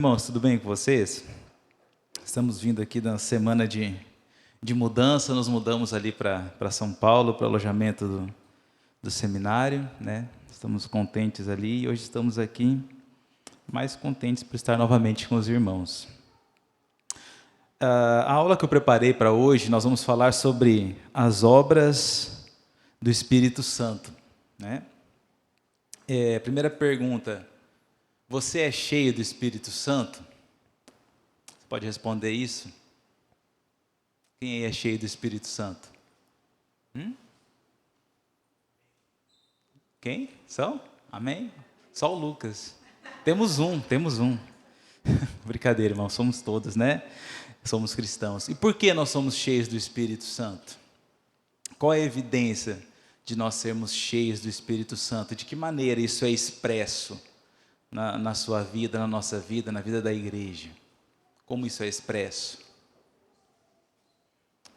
Irmãos, tudo bem com vocês? Estamos vindo aqui da semana de mudança, nos mudamos ali para São Paulo, para o alojamento do seminário, né? Estamos contentes ali e hoje estamos aqui mais contentes por estar novamente com os irmãos. A aula que eu preparei para hoje, nós vamos falar sobre as obras do Espírito Santo, né? Primeira pergunta: você é cheio do Espírito Santo? Você pode responder isso? Quem aí é cheio do Espírito Santo? Quem? São? Amém? Só o Lucas. Temos um. Brincadeira, irmão, somos todos, né? Somos cristãos. E por que nós somos cheios do Espírito Santo? Qual é a evidência de nós sermos cheios do Espírito Santo? De que maneira isso é expresso na sua vida, na nossa vida, na vida da igreja? Como isso é expresso?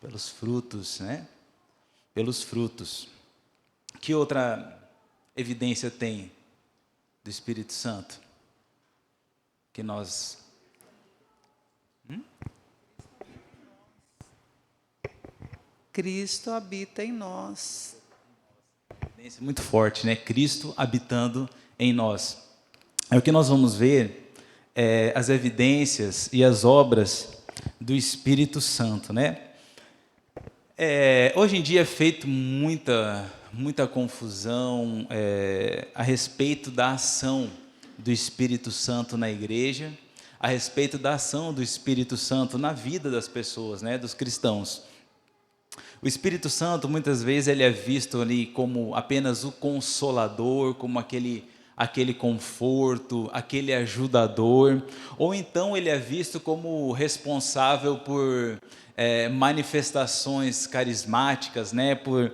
Pelos frutos, né? Pelos frutos. Que outra evidência tem do Espírito Santo? Que nós... Cristo habita em nós. Evidência muito forte, né? Cristo habitando em nós. É o que nós vamos ver, as evidências e as obras do Espírito Santo, né? Hoje em dia é feito muita confusão a respeito da ação do Espírito Santo na igreja, a respeito da ação do Espírito Santo na vida das pessoas, né, dos cristãos. O Espírito Santo, muitas vezes, ele é visto ali como apenas o consolador, como aquele conforto, aquele ajudador, ou então ele é visto como responsável por manifestações carismáticas, né? por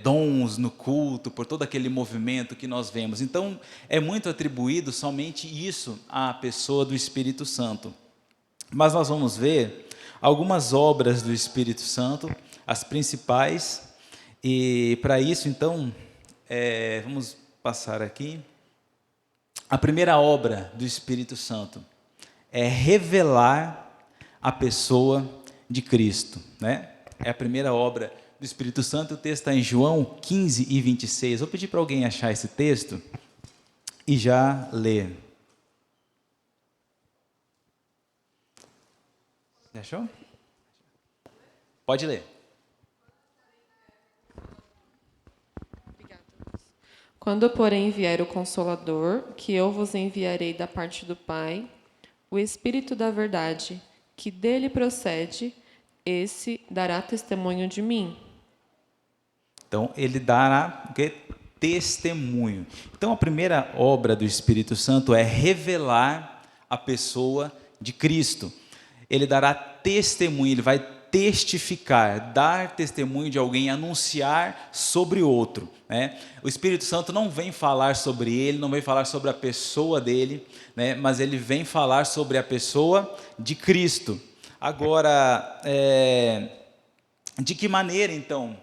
dons no culto, por todo aquele movimento que nós vemos. Então, é muito atribuído somente isso à pessoa do Espírito Santo. Mas nós vamos ver algumas obras do Espírito Santo, as principais, e para isso, então, vamos passar aqui. A primeira obra do Espírito Santo é revelar a pessoa de Cristo, né? É a primeira obra do Espírito Santo. O texto está em João 15 e 26. Vou pedir para alguém achar esse texto e já ler. Você achou? Pode ler. Quando, porém, vier o Consolador, que eu vos enviarei da parte do Pai, o Espírito da verdade, que dele procede, esse dará testemunho de mim. Então, ele dará o quê? Testemunho. Então, a primeira obra do Espírito Santo é revelar a pessoa de Cristo. Ele dará testemunho, ele vai testificar, dar testemunho de alguém, anunciar sobre outro, né? O Espírito Santo não vem falar sobre ele, não vem falar sobre a pessoa dele, né? Mas ele vem falar sobre a pessoa de Cristo. Agora, de que maneira, então,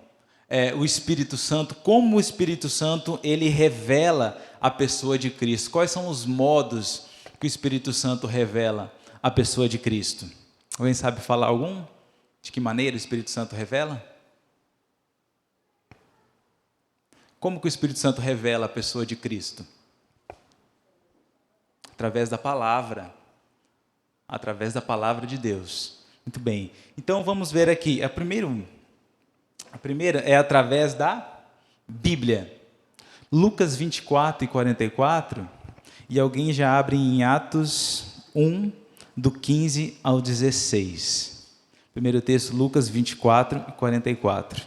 o Espírito Santo, como o Espírito Santo, ele revela a pessoa de Cristo? Quais são os modos que o Espírito Santo revela a pessoa de Cristo? Alguém sabe falar algum? De que maneira o Espírito Santo revela? Como que o Espírito Santo revela a pessoa de Cristo? Através da palavra. Através da palavra de Deus. Muito bem. Então vamos ver aqui. A primeira é através da Bíblia. Lucas 24 e 44. E alguém já abre em Atos 1, do 15 ao 16. Primeiro texto, Lucas 24 e 44.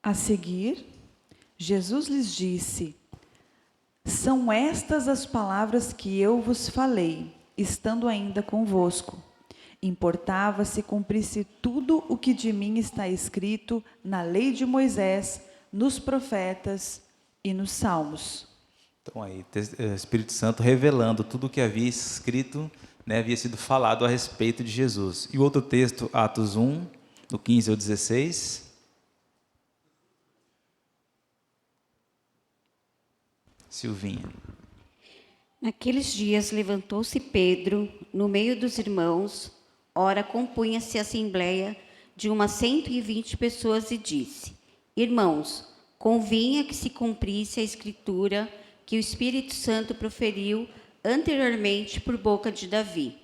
A seguir, Jesus lhes disse: são estas as palavras que eu vos falei, estando ainda convosco. Importava se cumprisse tudo o que de mim está escrito na lei de Moisés, nos profetas e nos salmos. Então aí, o Espírito Santo revelando tudo o que havia escrito né, havia sido falado a respeito de Jesus. E o outro texto, Atos 1, do 15 ao 16. Silvinha. Naqueles dias levantou-se Pedro no meio dos irmãos, ora compunha-se a assembleia de umas 120 pessoas e disse: Irmãos, convinha que se cumprisse a escritura que o Espírito Santo proferiu anteriormente por boca de Davi,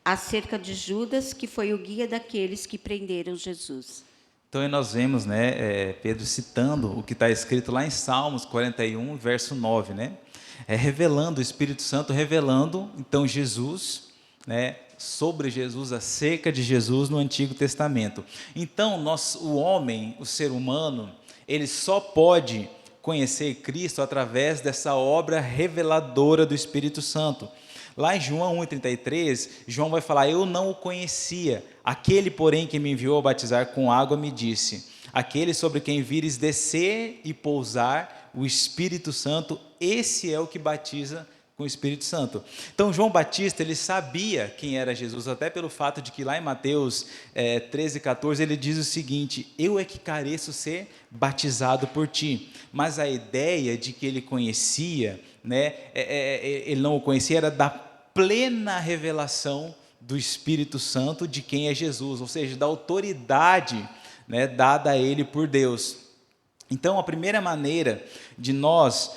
acerca de Judas, que foi o guia daqueles que prenderam Jesus. Então, aí nós vemos, né, Pedro citando o que está escrito lá em Salmos 41, verso 9, né? Revelando, o Espírito Santo revelando, então, Jesus, né, sobre Jesus, acerca de Jesus no Antigo Testamento. Então, o homem, o ser humano, ele só pode conhecer Cristo através dessa obra reveladora do Espírito Santo. Lá em João 1,33, João vai falar: eu não o conhecia, aquele, porém, que me enviou a batizar com água me disse: aquele sobre quem vires descer e pousar o Espírito Santo, esse é o que batiza com o Espírito Santo. Então, João Batista, ele sabia quem era Jesus, até pelo fato de que lá em Mateus 13,14, ele diz o seguinte: eu é que careço ser batizado por ti. Mas a ideia de que ele conhecia, né, ele não o conhecia, era da plena revelação do Espírito Santo de quem é Jesus, ou seja, da autoridade, né, dada a ele por Deus. Então, a primeira maneira de nós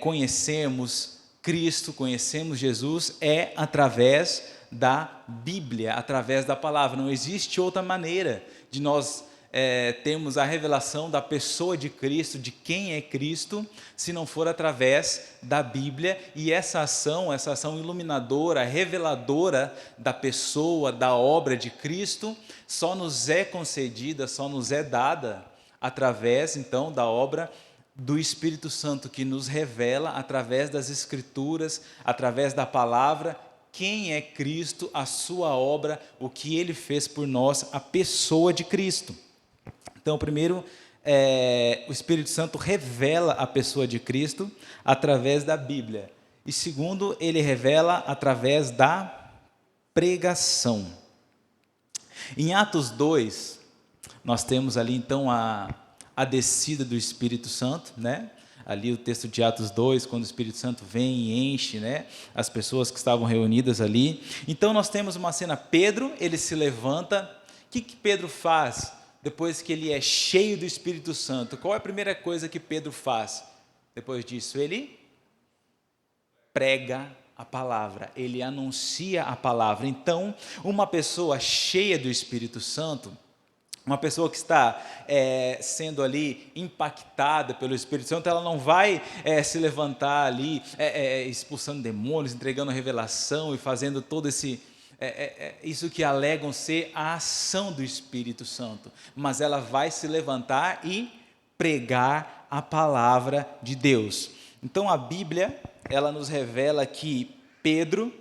conhecermos Cristo, conhecemos Jesus, é através da Bíblia, através da palavra. Não existe outra maneira de nós termos a revelação da pessoa de Cristo, de quem é Cristo, se não for através da Bíblia. E essa ação iluminadora, reveladora da pessoa, da obra de Cristo, só nos é concedida, só nos é dada através, então, da obra do Espírito Santo, que nos revela, através das Escrituras, através da palavra, quem é Cristo, a sua obra, o que Ele fez por nós, a pessoa de Cristo. Então, primeiro, o Espírito Santo revela a pessoa de Cristo através da Bíblia. E segundo, Ele revela através da pregação. Em Atos 2, nós temos ali, então, a descida do Espírito Santo, né? Ali o texto de Atos 2, quando o Espírito Santo vem e enche, né, as pessoas que estavam reunidas ali. Então, nós temos uma cena: Pedro, ele se levanta. O que Pedro faz depois que ele é cheio do Espírito Santo? Qual é a primeira coisa que Pedro faz? Depois disso, ele prega a palavra, ele anuncia a palavra. Então, uma pessoa cheia do Espírito Santo, uma pessoa que está sendo ali impactada pelo Espírito Santo, ela não vai se levantar ali expulsando demônios, entregando revelação e fazendo todo isso que alegam ser a ação do Espírito Santo, mas ela vai se levantar e pregar a palavra de Deus. Então, a Bíblia, ela nos revela que Pedro,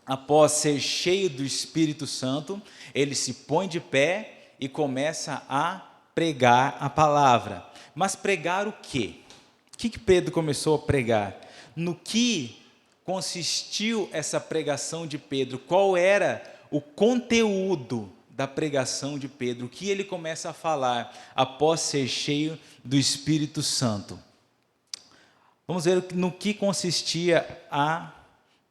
após ser cheio do Espírito Santo, ele se põe de pé e começa a pregar a palavra. Mas pregar o quê? O que Pedro começou a pregar? No que consistiu essa pregação de Pedro? Qual era o conteúdo da pregação de Pedro? O que ele começa a falar após ser cheio do Espírito Santo? Vamos ver no que consistia a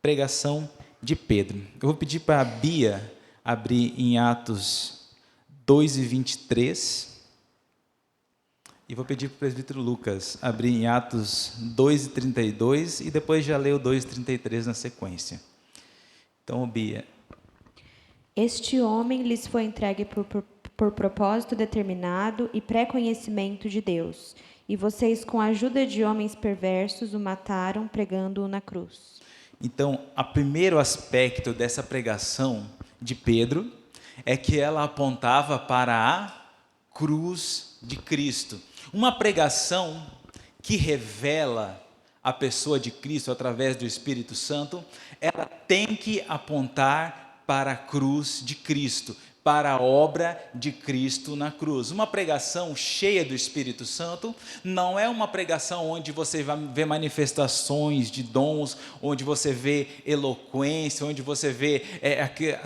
pregação de Pedro. Eu vou pedir para a Bia abrir em Atos 2:23, e vou pedir para o presbítero Lucas abrir em Atos 2:32 e depois já ler o 2:33 na sequência. Então, Bia. Este homem lhes foi entregue por propósito determinado e pré-conhecimento de Deus, e vocês, com a ajuda de homens perversos, o mataram pregando-o na cruz. Então, o primeiro aspecto dessa pregação de Pedro é que ela apontava para a cruz de Cristo. Uma pregação que revela a pessoa de Cristo através do Espírito Santo, ela tem que apontar para a cruz de Cristo, para a obra de Cristo na cruz. Uma pregação cheia do Espírito Santo não é uma pregação onde você vai ver manifestações de dons, onde você vê eloquência, onde você vê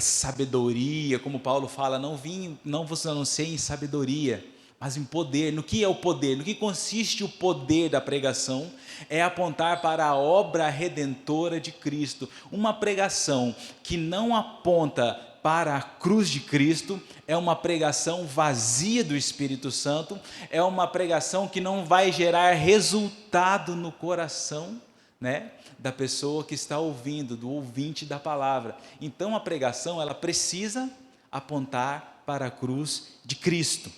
sabedoria, como Paulo fala, não vos anunciei em sabedoria, mas em poder. No que é o poder? No que consiste o poder da pregação? É apontar para a obra redentora de Cristo. Uma pregação que não aponta para a cruz de Cristo é uma pregação vazia do Espírito Santo, é uma pregação que não vai gerar resultado no coração, né, da pessoa que está ouvindo, do ouvinte da palavra. Então a pregação, ela precisa apontar para a cruz de Cristo.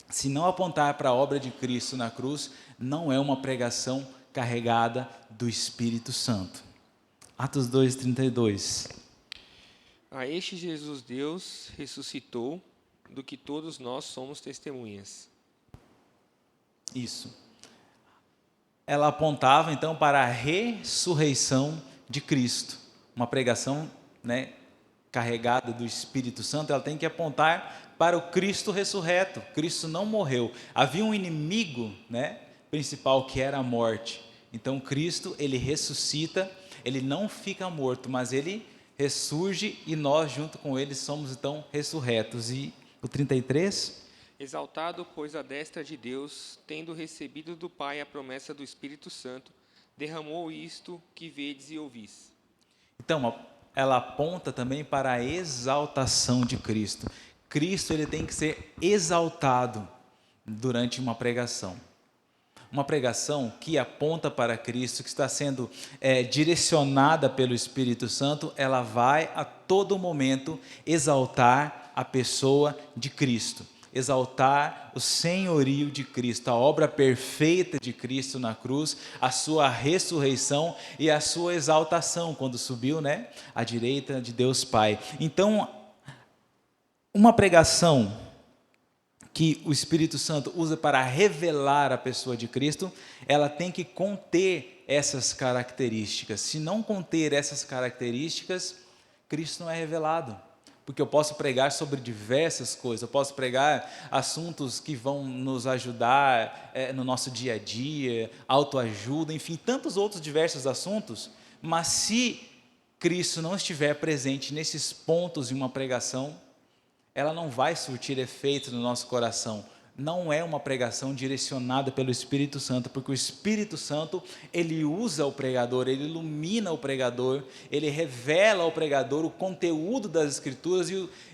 Se não apontar para a obra de Cristo na cruz, não é uma pregação carregada do Espírito Santo. Atos 2:32. A este Jesus Deus ressuscitou, do que todos nós somos testemunhas. Isso. Ela apontava então para a ressurreição de Cristo. Uma pregação, né, carregada do Espírito Santo, ela tem que apontar para o Cristo ressurreto. Cristo não morreu. Havia um inimigo, né, principal, que era a morte. Então Cristo, ele ressuscita, ele não fica morto, mas ele ressurge e nós junto com ele somos então ressurretos. E o 33? Exaltado, pois, à destra de Deus, tendo recebido do Pai a promessa do Espírito Santo, derramou isto que vedes e ouvis. Então, ela aponta também para a exaltação de Cristo. Cristo, ele tem que ser exaltado durante uma pregação. Uma pregação que aponta para Cristo, que está sendo direcionada pelo Espírito Santo, ela vai a todo momento exaltar a pessoa de Cristo, exaltar o senhorio de Cristo, a obra perfeita de Cristo na cruz, a sua ressurreição e a sua exaltação, quando subiu, né, à direita de Deus Pai. Então, uma pregação que o Espírito Santo usa para revelar a pessoa de Cristo, ela tem que conter essas características. Se não conter essas características, Cristo não é revelado. Porque eu posso pregar sobre diversas coisas, eu posso pregar assuntos que vão nos ajudar no nosso dia a dia, autoajuda, enfim, tantos outros diversos assuntos, mas se Cristo não estiver presente nesses pontos de uma pregação, ela não vai surtir efeito no nosso coração. Não é uma pregação direcionada pelo Espírito Santo, porque o Espírito Santo, ele usa o pregador, ele ilumina o pregador, ele revela ao pregador o conteúdo das Escrituras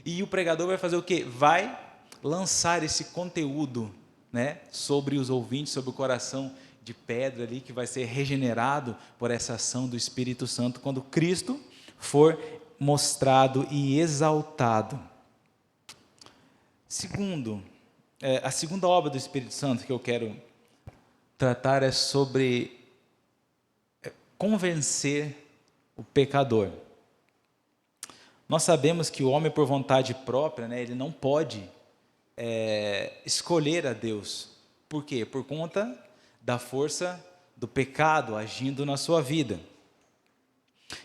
e o pregador vai fazer o quê? Vai lançar esse conteúdo, né, sobre os ouvintes, sobre o coração de pedra ali, que vai ser regenerado por essa ação do Espírito Santo, quando Cristo for mostrado e exaltado. Segundo, a segunda obra do Espírito Santo que eu quero tratar é sobre convencer o pecador. Nós sabemos que o homem, por vontade própria, né, ele não pode escolher a Deus. Por quê? Por conta da força do pecado agindo na sua vida.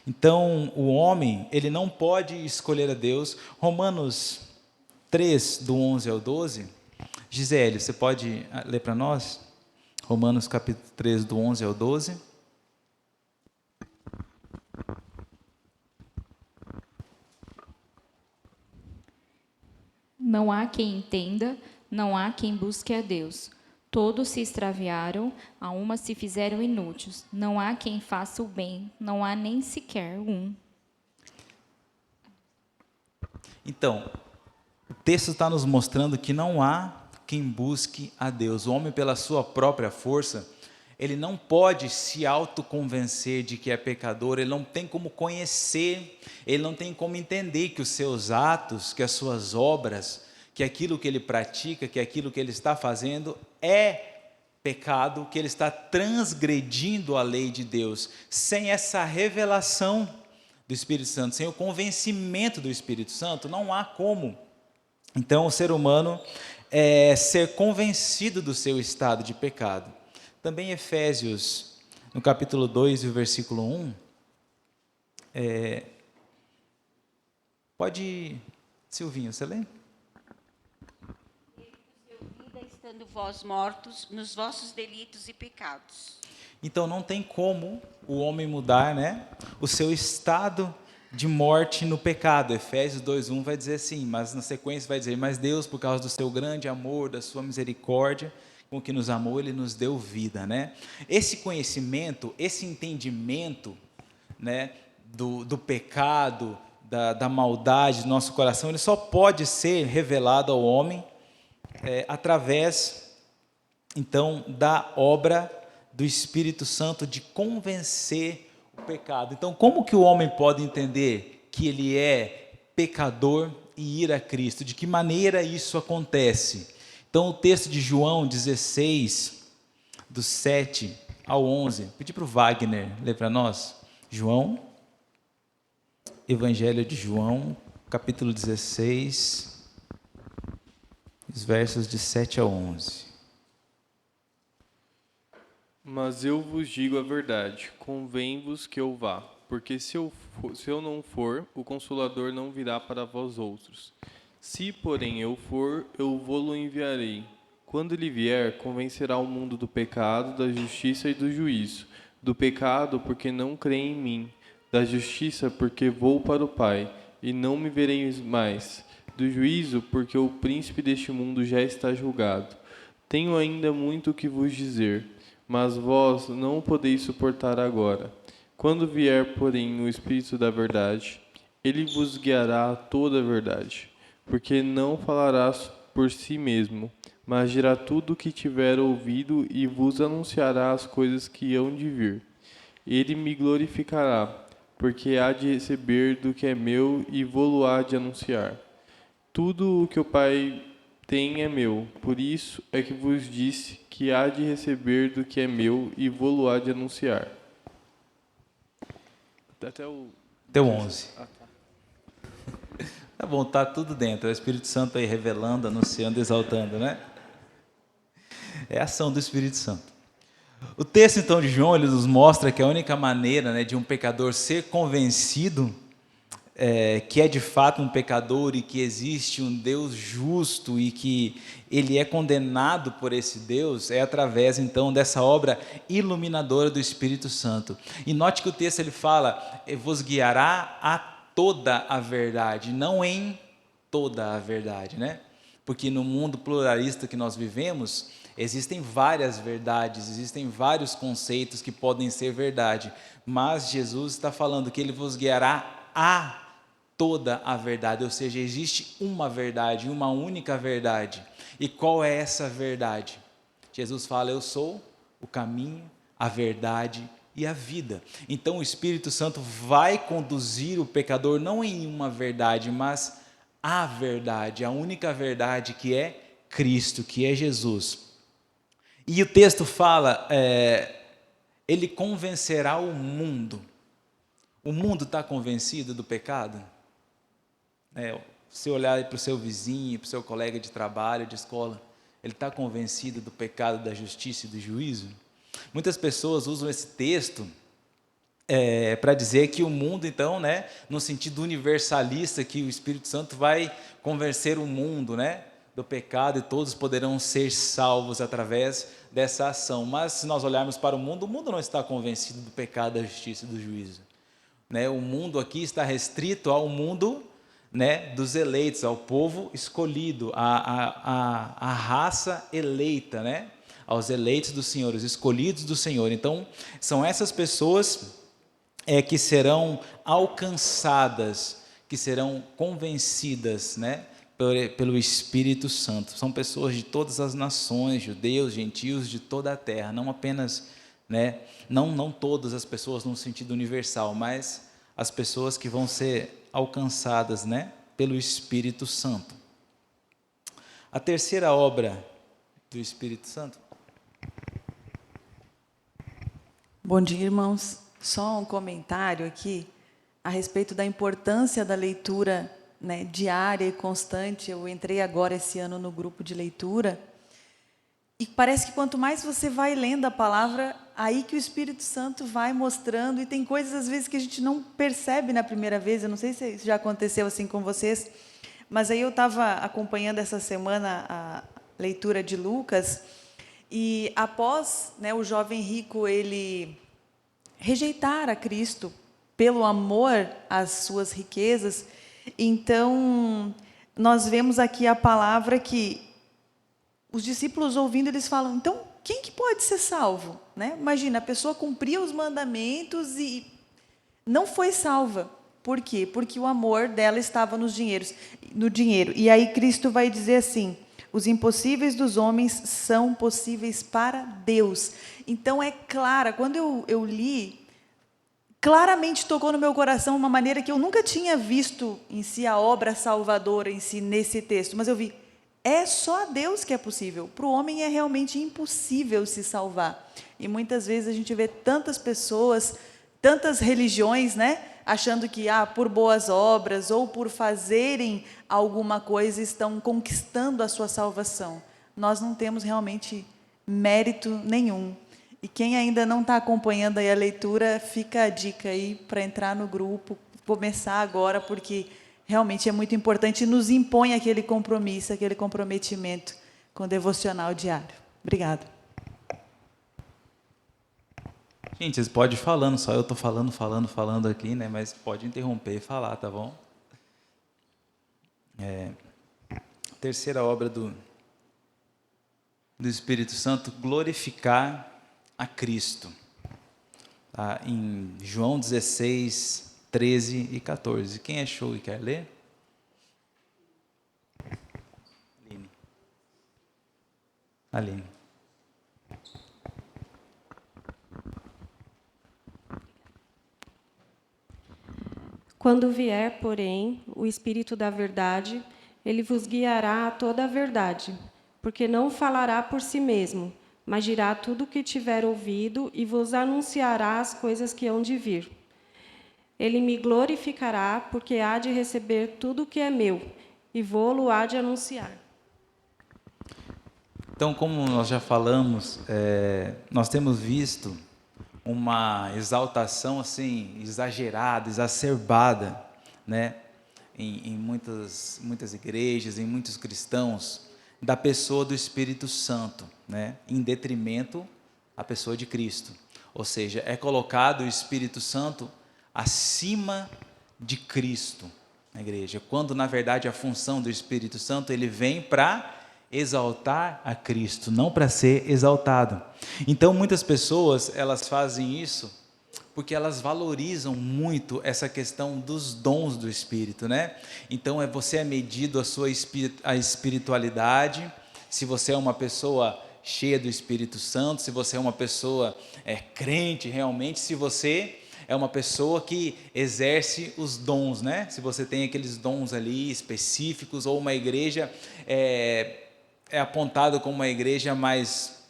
Então, o homem, ele não pode escolher a Deus. Romanos 3, do 11 ao 12. Gisele, você pode ler para nós? Romanos capítulo 3, do 11 ao 12. Não há quem entenda, não há quem busque a Deus. Todos se extraviaram, a uma se fizeram inúteis. Não há quem faça o bem, não há nem sequer um. Então, o texto está nos mostrando que não há quem busque a Deus. O homem, pela sua própria força, ele não pode se autoconvencer de que é pecador, ele não tem como conhecer, ele não tem como entender que os seus atos, que as suas obras, que aquilo que ele pratica, que aquilo que ele está fazendo é pecado, que ele está transgredindo a lei de Deus. Sem essa revelação do Espírito Santo, sem o convencimento do Espírito Santo, não há como. Então, o ser humano ser convencido do seu estado de pecado. Também Efésios, no capítulo 2, e o versículo 1, pode Silvinho, você lê? Vida estando vós mortos nos vossos delitos e pecados. Então não tem como o homem mudar, né, o seu estado de morte no pecado. Efésios 2:1 vai dizer assim, mas na sequência vai dizer: mas Deus, por causa do seu grande amor, da sua misericórdia, com que nos amou, Ele nos deu vida, né? Esse conhecimento, esse entendimento, né, do pecado, da maldade do nosso coração, ele só pode ser revelado ao homem através, então, da obra do Espírito Santo de convencer o pecado. Então, como que o homem pode entender que ele é pecador e ir a Cristo? De que maneira isso acontece? Então, o texto de João 16, do 7 ao 11, pedi para o Wagner ler para nós. João, Evangelho de João, capítulo 16, os versos de 7 a 11. Mas eu vos digo a verdade, convém-vos que eu vá, porque se eu não for, o Consolador não virá para vós outros. Se, porém, eu for, eu vou-lo enviarei. Quando ele vier, convencerá o mundo do pecado, da justiça e do juízo. Do pecado, porque não creem em mim. Da justiça, porque vou para o Pai, e não me vereis mais. Do juízo, porque o príncipe deste mundo já está julgado. Tenho ainda muito o que vos dizer, mas vós não o podeis suportar agora. Quando vier, porém, o Espírito da verdade, ele vos guiará a toda a verdade, porque não falará por si mesmo, mas dirá tudo o que tiver ouvido e vos anunciará as coisas que hão de vir. Ele me glorificará, porque há de receber do que é meu e vô-lo há de anunciar. Tudo o que o Pai tem é meu, por isso é que vos disse que há de receber do que é meu e vô-lo há de anunciar. Até o 11. Ah, tá. Tá bom, tá tudo dentro. É o Espírito Santo aí revelando, anunciando, exaltando, né? É a ação do Espírito Santo. O texto, então, de João, ele nos mostra que a única maneira, né, de um pecador ser convencido que é de fato um pecador e que existe um Deus justo e que ele é condenado por esse Deus, é através, então, dessa obra iluminadora do Espírito Santo. E note que o texto ele fala: vos guiará a toda a verdade, não em toda a verdade, né? Porque no mundo pluralista que nós vivemos, existem várias verdades, existem vários conceitos que podem ser verdade, mas Jesus está falando que ele vos guiará a toda a verdade, ou seja, existe uma verdade, uma única verdade. E qual é essa verdade? Jesus fala: eu sou o caminho, a verdade e a vida. Então o Espírito Santo vai conduzir o pecador não em uma verdade, mas a verdade, a única verdade, que é Cristo, que é Jesus. E o texto fala, ele convencerá o mundo. O mundo está convencido do pecado? Se olhar para o seu vizinho, para o seu colega de trabalho, de escola, ele está convencido do pecado, da justiça e do juízo? Muitas pessoas usam esse texto para dizer que o mundo, então, né, no sentido universalista, que o Espírito Santo vai convencer o mundo, né, do pecado e todos poderão ser salvos através dessa ação. Mas se nós olharmos para o mundo não está convencido do pecado, da justiça e do juízo. O mundo aqui está restrito ao mundo, né, dos eleitos, ao povo escolhido, à raça eleita, né, aos eleitos do Senhor, os escolhidos do Senhor. Então, são essas pessoas que serão alcançadas, que serão convencidas, né, pelo Espírito Santo. São pessoas de todas as nações, judeus, gentios, de toda a terra, não apenas, né, não todas as pessoas no sentido universal, mas as pessoas que vão ser alcançadas, né, pelo Espírito Santo. A terceira obra do Espírito Santo. Bom dia, irmãos. Só um comentário aqui a respeito da importância da leitura, né, diária e constante. Eu entrei agora esse ano no grupo de leitura e parece que quanto mais você vai lendo a palavra, aí que o Espírito Santo vai mostrando, e tem coisas às vezes que a gente não percebe na primeira vez. Eu não sei se isso já aconteceu assim com vocês, Mas aí eu estava acompanhando essa semana a leitura de Lucas, e após, né, o jovem rico ele rejeitar a Cristo pelo amor às suas riquezas, então nós vemos aqui a palavra que os discípulos ouvindo, eles falam, então quem que pode ser salvo? Né? Imagina, a pessoa cumpria os mandamentos e não foi salva. Por quê? Porque o amor dela estava no dinheiro. E aí Cristo vai dizer assim, os impossíveis dos homens são possíveis para Deus. Então é clara, quando eu li, claramente tocou no meu coração uma maneira que eu nunca tinha visto em si a obra salvadora em si nesse texto, mas eu vi, é só a Deus que é possível. Para o homem é realmente impossível se salvar. E muitas vezes a gente vê tantas pessoas, tantas religiões, né, achando que por boas obras ou por fazerem alguma coisa estão conquistando a sua salvação. Nós não temos realmente mérito nenhum. E quem ainda não está acompanhando aí a leitura, fica a dica aí para entrar no grupo, começar agora, porque realmente é muito importante e nos impõe aquele compromisso, aquele comprometimento com o devocional diário. Obrigada. Gente, vocês podem ir falando, só eu estou falando aqui, né? Mas pode interromper e falar, tá bom? Terceira obra do Espírito Santo, glorificar a Cristo. Tá? Em João 16, 13 e 14. Quem achou e quer ler? Aline. Quando vier, porém, o Espírito da verdade, ele vos guiará a toda a verdade, porque não falará por si mesmo, mas dirá tudo o que tiver ouvido e vos anunciará as coisas que hão de vir. Ele me glorificará, porque há de receber tudo o que é meu, e vô-lo há de anunciar. Então, como nós já falamos, nós temos visto uma exaltação assim exagerada, exacerbada, né, em muitas igrejas, em muitos cristãos, da pessoa do Espírito Santo, né, em detrimento à pessoa de Cristo. Ou seja, é colocado o Espírito Santo acima de Cristo na igreja, quando na verdade a função do Espírito Santo ele vem para exaltar a Cristo, não para ser exaltado. Então muitas pessoas elas fazem isso porque elas valorizam muito essa questão dos dons do Espírito, né? Então você é medido a espiritualidade, se você é uma pessoa cheia do Espírito Santo, se você é uma pessoa crente realmente, se você é uma pessoa que exerce os dons, né? Se você tem aqueles dons ali específicos, ou uma igreja é apontado como uma igreja mais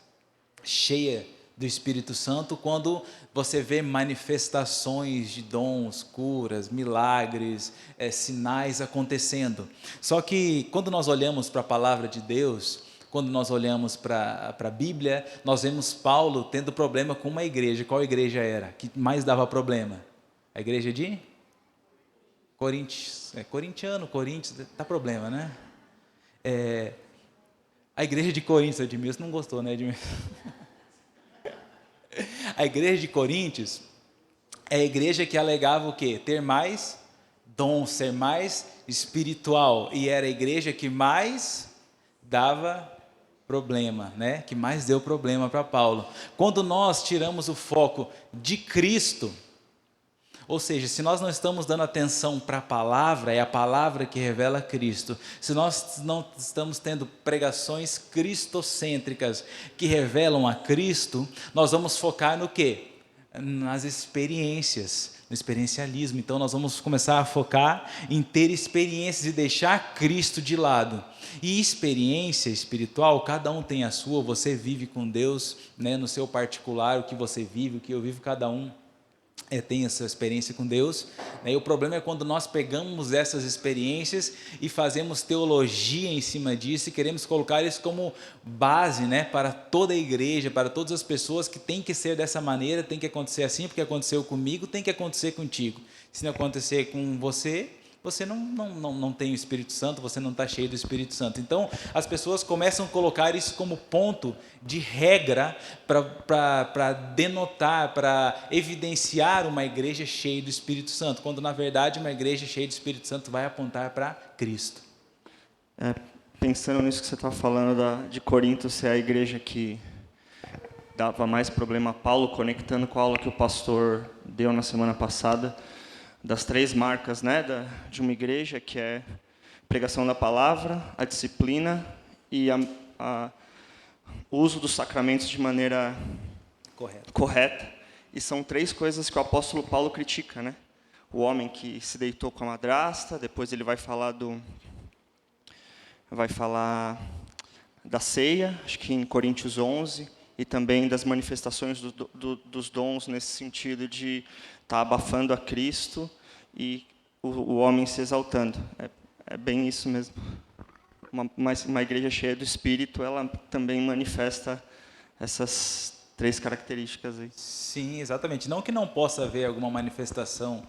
cheia do Espírito Santo quando você vê manifestações de dons, curas, milagres, sinais acontecendo. Só que quando nós olhamos para a palavra de Deus, quando nós olhamos para a Bíblia, nós vemos Paulo tendo problema com uma igreja. Qual igreja era que mais dava problema? A igreja de Coríntios. Coríntios dá problema, né? A igreja de Coríntios, Edmilson não gostou, né, Edmilson? A igreja de Coríntios é a igreja que alegava o quê? Ter mais dom, ser mais espiritual, e era a igreja que mais dava problema, né? Que mais deu problema para Paulo. Quando nós tiramos o foco de Cristo, ou seja, se nós não estamos dando atenção para a palavra, é a palavra que revela Cristo. Se nós não estamos tendo pregações cristocêntricas que revelam a Cristo, nós vamos focar no quê? Nas experiências, no experiencialismo. Então nós vamos começar a focar em ter experiências e deixar Cristo de lado. E experiência espiritual, cada um tem a sua, você vive com Deus, né, no seu particular, o que você vive, o que eu vivo, cada um tem essa experiência com Deus, né? E o problema é quando nós pegamos essas experiências e fazemos teologia em cima disso e queremos colocar isso como base, né, para toda a igreja, para todas as pessoas, que tem que ser dessa maneira, tem que acontecer assim, porque aconteceu comigo, tem que acontecer contigo. Se não acontecer com você, você não tem o Espírito Santo, você não está cheio do Espírito Santo. Então, as pessoas começam a colocar isso como ponto de regra para denotar, para evidenciar uma igreja cheia do Espírito Santo, quando, na verdade, uma igreja cheia do Espírito Santo vai apontar para Cristo. Pensando nisso que você está falando de Corinto ser a igreja que dava mais problema a Paulo, conectando com a aula que o pastor deu na semana passada, das 3 marcas, né, de uma igreja, que é pregação da palavra, a disciplina e o uso dos sacramentos de maneira correta. E são 3 coisas que o apóstolo Paulo critica, né? O homem que se deitou com a madrasta, depois ele vai falar da ceia, acho que em Coríntios 11, e também das manifestações dos dons, nesse sentido de estar abafando a Cristo e o homem se exaltando. É bem isso mesmo. Uma igreja cheia do Espírito, ela também manifesta essas 3 características aí. Sim, exatamente. Não que não possa haver alguma manifestação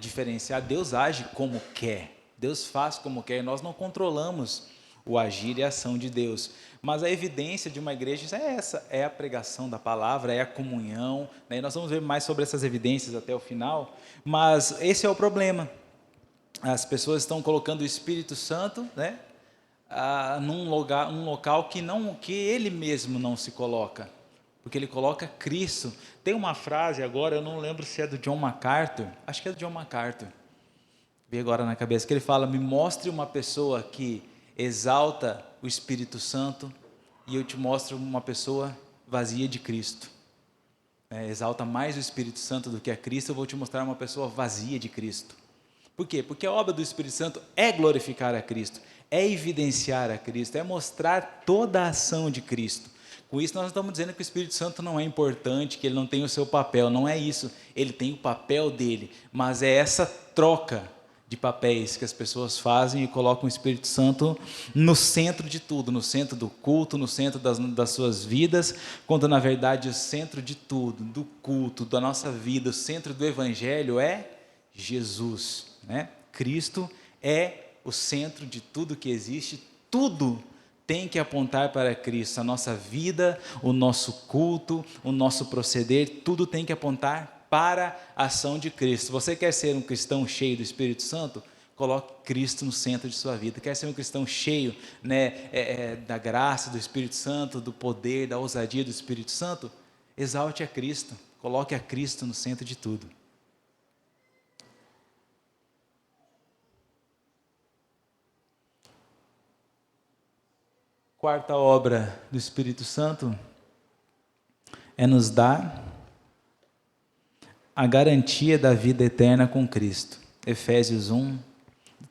diferenciada, Deus age como quer, Deus faz como quer, nós não controlamos o agir e a ação de Deus. Mas a evidência de uma igreja é essa, é a pregação da palavra, é a comunhão, né? E nós vamos ver mais sobre essas evidências até o final, mas esse é o problema. As pessoas estão colocando o Espírito Santo, né, num local que ele mesmo não se coloca, porque ele coloca Cristo. Tem uma frase agora, eu não lembro se é do John MacArthur, acho que é do John MacArthur, vi agora na cabeça, que ele fala: me mostre uma pessoa que exalta o Espírito Santo e eu te mostro uma pessoa vazia de Cristo. Exalta mais o Espírito Santo do que a Cristo, eu vou te mostrar uma pessoa vazia de Cristo. Por quê? Porque a obra do Espírito Santo é glorificar a Cristo, é evidenciar a Cristo, é mostrar toda a ação de Cristo. Com isso, nós não estamos dizendo que o Espírito Santo não é importante, que ele não tem o seu papel, não é isso. Ele tem o papel dele, mas é essa troca de papéis que as pessoas fazem e colocam o Espírito Santo no centro de tudo, no centro do culto, no centro das suas vidas, quando na verdade o centro de tudo, do culto, da nossa vida, o centro do Evangelho é Jesus, né? Cristo é o centro de tudo que existe, tudo tem que apontar para Cristo, a nossa vida, o nosso culto, o nosso proceder, tudo tem que apontar para a ação de Cristo. Você quer ser um cristão cheio do Espírito Santo? Coloque Cristo no centro de sua vida. Quer ser um cristão cheio, né, da graça do Espírito Santo, do poder, da ousadia do Espírito Santo? Exalte a Cristo, coloque a Cristo no centro de tudo. Quarta obra do Espírito Santo é nos dar a garantia da vida eterna com Cristo. Efésios 1,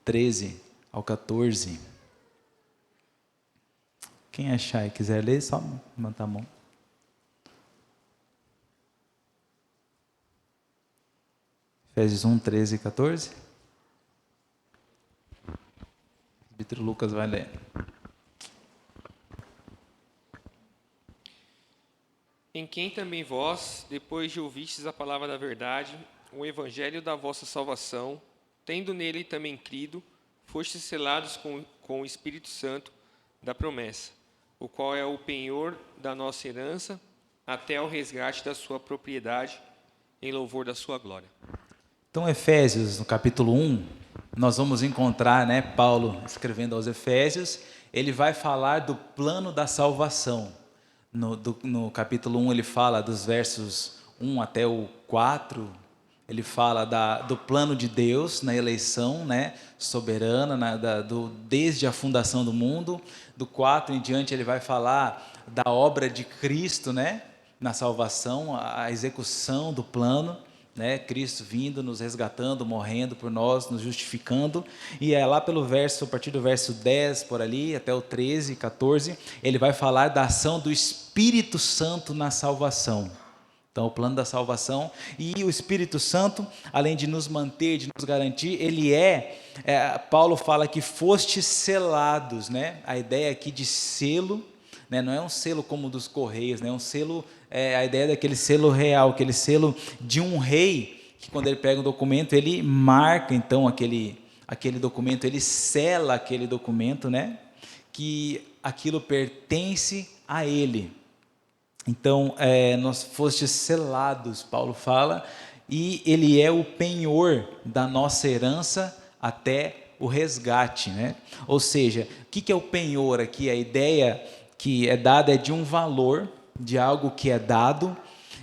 13 ao 14. Quem achar e quiser ler, só levantar a mão. Efésios 1, 13 e 14. O Vitor Lucas vai ler. Em quem também vós, depois de ouvistes a palavra da verdade, o evangelho da vossa salvação, tendo nele também crido, fostes selados com o Espírito Santo da promessa, o qual é o penhor da nossa herança, até o resgate da sua propriedade, em louvor da sua glória. Então, Efésios, no capítulo 1, nós vamos encontrar, né, Paulo escrevendo aos Efésios, ele vai falar do plano da salvação. No capítulo 1 ele fala dos versos 1 até o 4, ele fala do plano de Deus na eleição, né, soberana, desde a fundação do mundo. Do 4 em diante ele vai falar da obra de Cristo, né, na salvação, a execução do plano, né, Cristo vindo, nos resgatando, morrendo por nós, nos justificando. E é lá a partir do verso 10 por ali, até o 13, 14, ele vai falar da ação do Espírito Santo na salvação. Então, o plano da salvação, e o Espírito Santo, além de nos manter, de nos garantir, ele Paulo fala que fostes selados, né? A ideia aqui de selo, né? Não é um selo como o dos Correios, né? Um selo, a ideia daquele selo real, aquele selo de um rei, que quando ele pega um documento, ele marca então aquele documento, ele sela aquele documento, né? Que aquilo pertence a ele. Então, nós fostes selados, Paulo fala, e ele é o penhor da nossa herança até o resgate, né? Ou seja, o que é o penhor aqui? A ideia que é dada é de um valor, de algo que é dado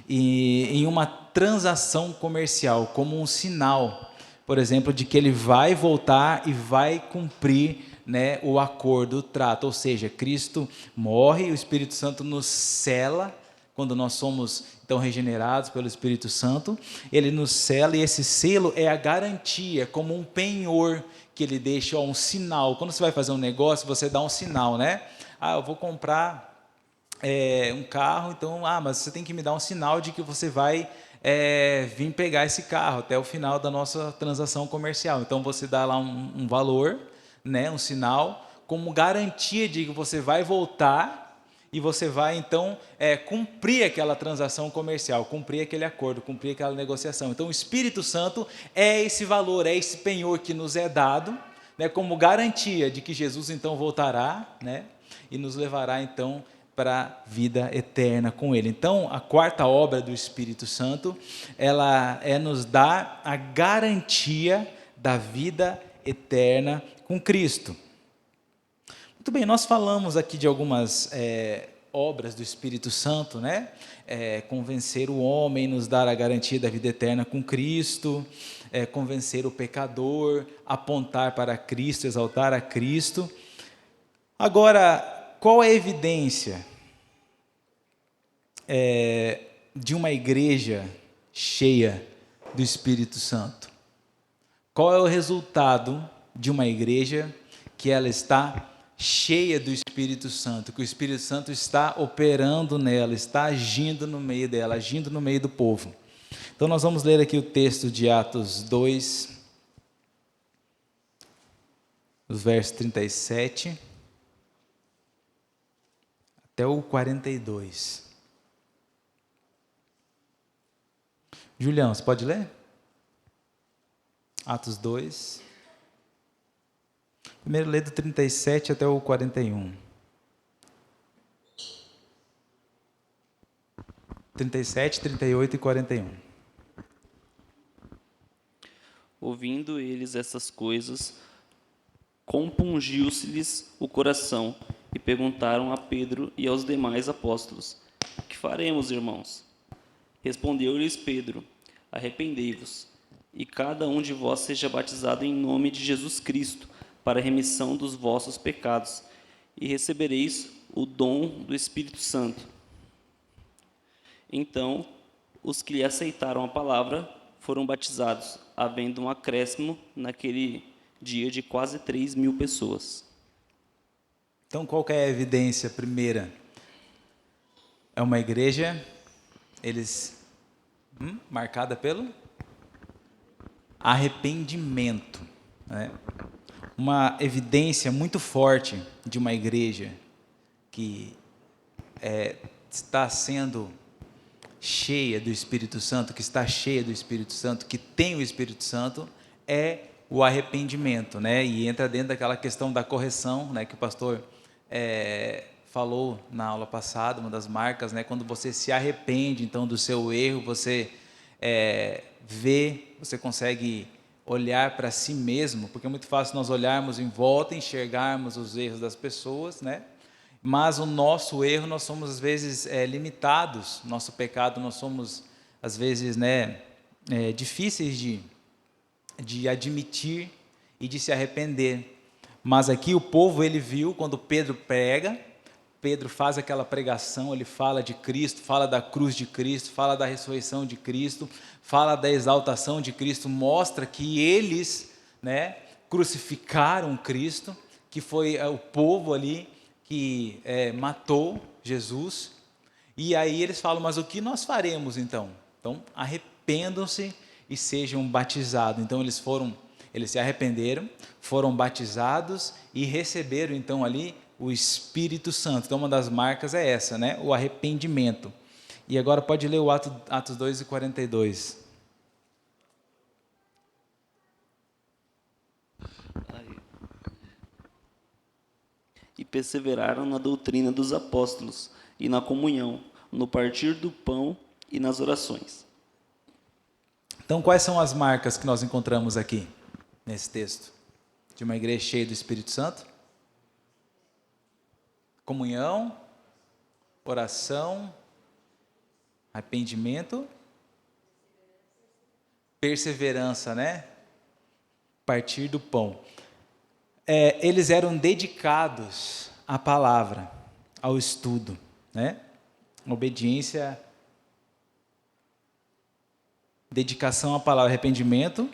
em uma transação comercial, como um sinal, por exemplo, de que ele vai voltar e vai cumprir, né, o acordo, o trato. Ou seja, Cristo morre, o Espírito Santo nos sela, quando nós somos então regenerados pelo Espírito Santo, ele nos sela, e esse selo é a garantia, como um penhor que ele deixa, um sinal. Quando você vai fazer um negócio, você dá um sinal, né? Eu vou comprar um carro, então, mas você tem que me dar um sinal de que você vai vir pegar esse carro até o final da nossa transação comercial. Então, você dá lá um valor, né, um sinal, como garantia de que você vai voltar e você vai, então, cumprir aquela transação comercial, cumprir aquele acordo, cumprir aquela negociação. Então, o Espírito Santo é esse valor, é esse penhor que nos é dado, né, como garantia de que Jesus, então, voltará, né, e nos levará, então, para a vida eterna com Ele. Então, a quarta obra do Espírito Santo, ela nos dar a garantia da vida eterna com Cristo. Muito bem, nós falamos aqui de algumas obras do Espírito Santo, né? Convencer o homem, nos dar a garantia da vida eterna com Cristo, convencer o pecador, apontar para Cristo, exaltar a Cristo. Agora, qual é a evidência de uma igreja cheia do Espírito Santo? Qual é o resultado de uma igreja que ela está cheia do Espírito Santo, que o Espírito Santo está operando nela, está agindo no meio dela, agindo no meio do povo? Então, nós vamos ler aqui o texto de Atos 2, os versos 37 até o 42. Julião, você pode ler? Atos 2. Primeiro lê do 37 até o 41. 37, 38 e 41. Ouvindo eles essas coisas, compungiu-se-lhes o coração, e perguntaram a Pedro e aos demais apóstolos: que faremos, irmãos? Respondeu-lhes Pedro: arrependei-vos, e cada um de vós seja batizado em nome de Jesus Cristo, para a remissão dos vossos pecados, e recebereis o dom do Espírito Santo. Então, os que lhe aceitaram a palavra foram batizados, havendo um acréscimo naquele dia de quase 3.000 pessoas. Então, qual que é a evidência primeira? É uma igreja, marcada pelo arrependimento, né? Uma evidência muito forte de uma igreja que está sendo cheia do Espírito Santo, que está cheia do Espírito Santo, que tem o Espírito Santo, é o arrependimento, né? E entra dentro daquela questão da correção, né, que o pastor falou na aula passada, uma das marcas, né? Quando você se arrepende, então, do seu erro, você vê, você consegue olhar para si mesmo, porque é muito fácil nós olharmos em volta, enxergarmos os erros das pessoas, né? Mas o nosso erro, nós somos às vezes limitados, nosso pecado, nós somos às vezes, né, difíceis de admitir e de se arrepender. Mas aqui o povo, ele viu quando Pedro prega, Pedro faz aquela pregação, ele fala de Cristo, fala da cruz de Cristo, fala da ressurreição de Cristo, fala da exaltação de Cristo, mostra que eles, né, crucificaram Cristo, que foi o povo ali que matou Jesus. E aí eles falam: mas o que nós faremos então? Então, arrependam-se e sejam batizados. Então, eles se arrependeram, foram batizados e receberam então ali o Espírito Santo. Então, uma das marcas é essa, né? O arrependimento. E agora pode ler o Atos 2 e 42. perseveraram na doutrina dos apóstolos e na comunhão, no partir do pão e nas orações. Então, quais são as marcas que nós encontramos aqui, nesse texto? De uma igreja cheia do Espírito Santo? Comunhão, oração, arrependimento, perseverança, né? Partir do pão. Eles eram dedicados à palavra, ao estudo, né? Obediência, dedicação à palavra, arrependimento,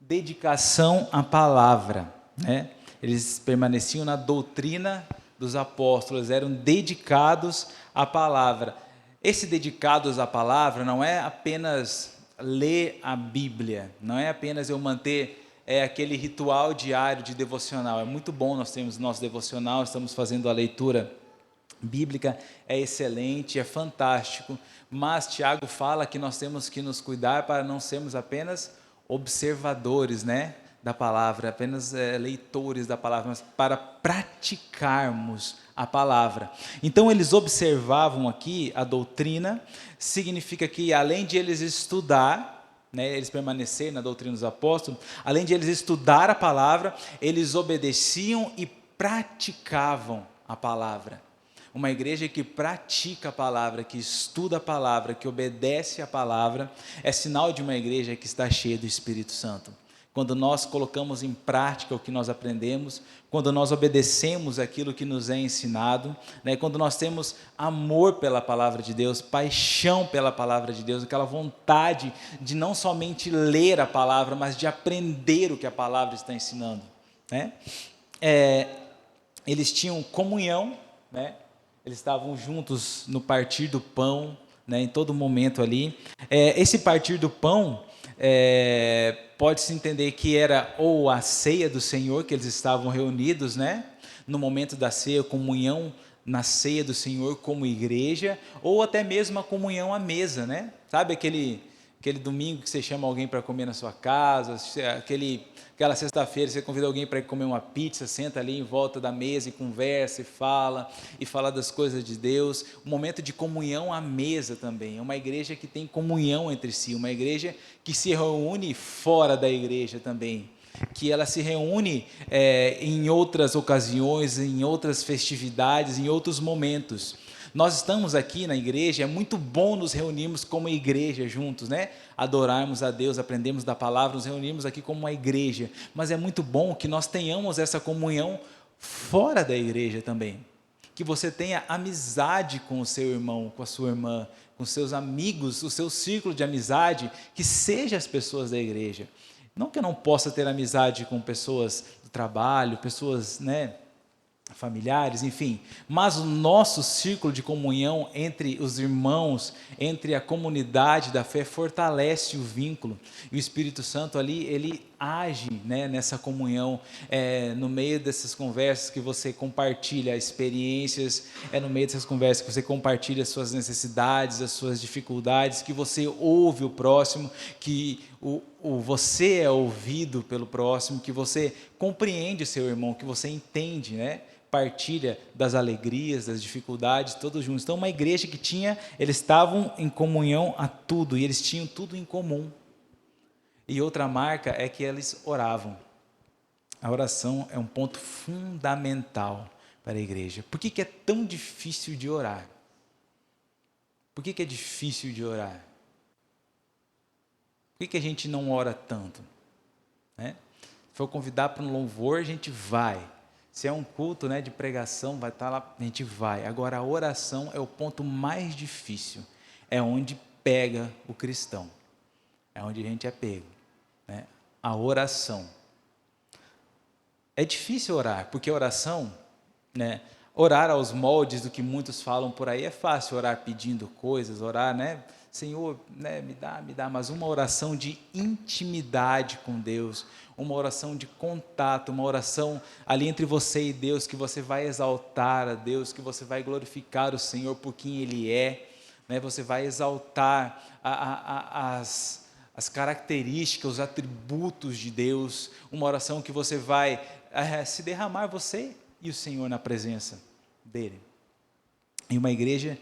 dedicação à palavra, né? Eles permaneciam na doutrina dos apóstolos, eram dedicados à palavra. Esse dedicados à palavra não é apenas ler a Bíblia, não é apenas eu manter aquele ritual diário de devocional. É muito bom, nós temos nosso devocional, estamos fazendo a leitura bíblica, é excelente, é fantástico, mas Tiago fala que nós temos que nos cuidar para não sermos apenas observadores, né, da palavra, apenas leitores da palavra, mas para praticarmos a palavra. Então eles observavam aqui a doutrina, significa que além de eles estudar, né, eles permanecerem na doutrina dos apóstolos, além de eles estudar a palavra, eles obedeciam e praticavam a palavra. Uma igreja que pratica a palavra, que estuda a palavra, que obedece a palavra, é sinal de uma igreja que está cheia do Espírito Santo. Quando nós colocamos em prática o que nós aprendemos, quando nós obedecemos aquilo que nos é ensinado, né, quando nós temos amor pela palavra de Deus, paixão pela palavra de Deus, aquela vontade de não somente ler a palavra, mas de aprender o que a palavra está ensinando, né? Eles tinham comunhão, né? Eles estavam juntos no partir do pão, né, em todo momento ali. Esse partir do pão, pode-se entender que era ou a ceia do Senhor, que eles estavam reunidos, né, no momento da ceia, comunhão na ceia do Senhor como igreja, ou até mesmo a comunhão à mesa, né? Sabe aquele domingo que você chama alguém para comer na sua casa, aquela sexta-feira você convida alguém para ir comer uma pizza, senta ali em volta da mesa e conversa e fala das coisas de Deus. Um momento de comunhão à mesa também. É uma igreja que tem comunhão entre si, uma igreja que se reúne fora da igreja também, que ela se reúne em outras ocasiões, em outras festividades, em outros momentos. Nós estamos aqui na igreja, é muito bom nos reunirmos como igreja juntos, né? Adorarmos a Deus, aprendemos da palavra, nos reunimos aqui como uma igreja, mas é muito bom que nós tenhamos essa comunhão fora da igreja também, que você tenha amizade com o seu irmão, com a sua irmã, com seus amigos, o seu círculo de amizade, que seja as pessoas da igreja. Não que eu não possa ter amizade com pessoas do trabalho, pessoas, né, familiares, enfim, mas o nosso círculo de comunhão entre os irmãos, entre a comunidade da fé, fortalece o vínculo, e o Espírito Santo ali, ele age, né, nessa comunhão, no meio dessas conversas que você compartilha experiências, no meio dessas conversas que você compartilha as suas necessidades, as suas dificuldades, que você ouve o próximo, que você é ouvido pelo próximo, que você compreende o seu irmão, que você entende, né? Partilha das alegrias, das dificuldades, todos juntos. Então, uma igreja que eles estavam em comunhão a tudo, e eles tinham tudo em comum. E outra marca é que eles oravam. A oração é um ponto fundamental para a igreja. Por que é tão difícil de orar? Por que é difícil de orar? Por que a gente não ora tanto? Se for convidar para um louvor, a gente vai. Se é um culto, né, de pregação, vai estar lá, a gente vai. Agora, a oração é o ponto mais difícil. É onde pega o cristão. É onde a gente é pego, né? A oração. É difícil orar, porque a oração, né, orar aos moldes do que muitos falam por aí é fácil, orar pedindo coisas, orar, né, Senhor, né, me dá, mas uma oração de intimidade com Deus, uma oração de contato, uma oração ali entre você e Deus, que você vai exaltar a Deus, que você vai glorificar o Senhor por quem Ele é, né, você vai exaltar as características, os atributos de Deus, uma oração que você vai se derramar você e o Senhor na presença dele. Em uma igreja,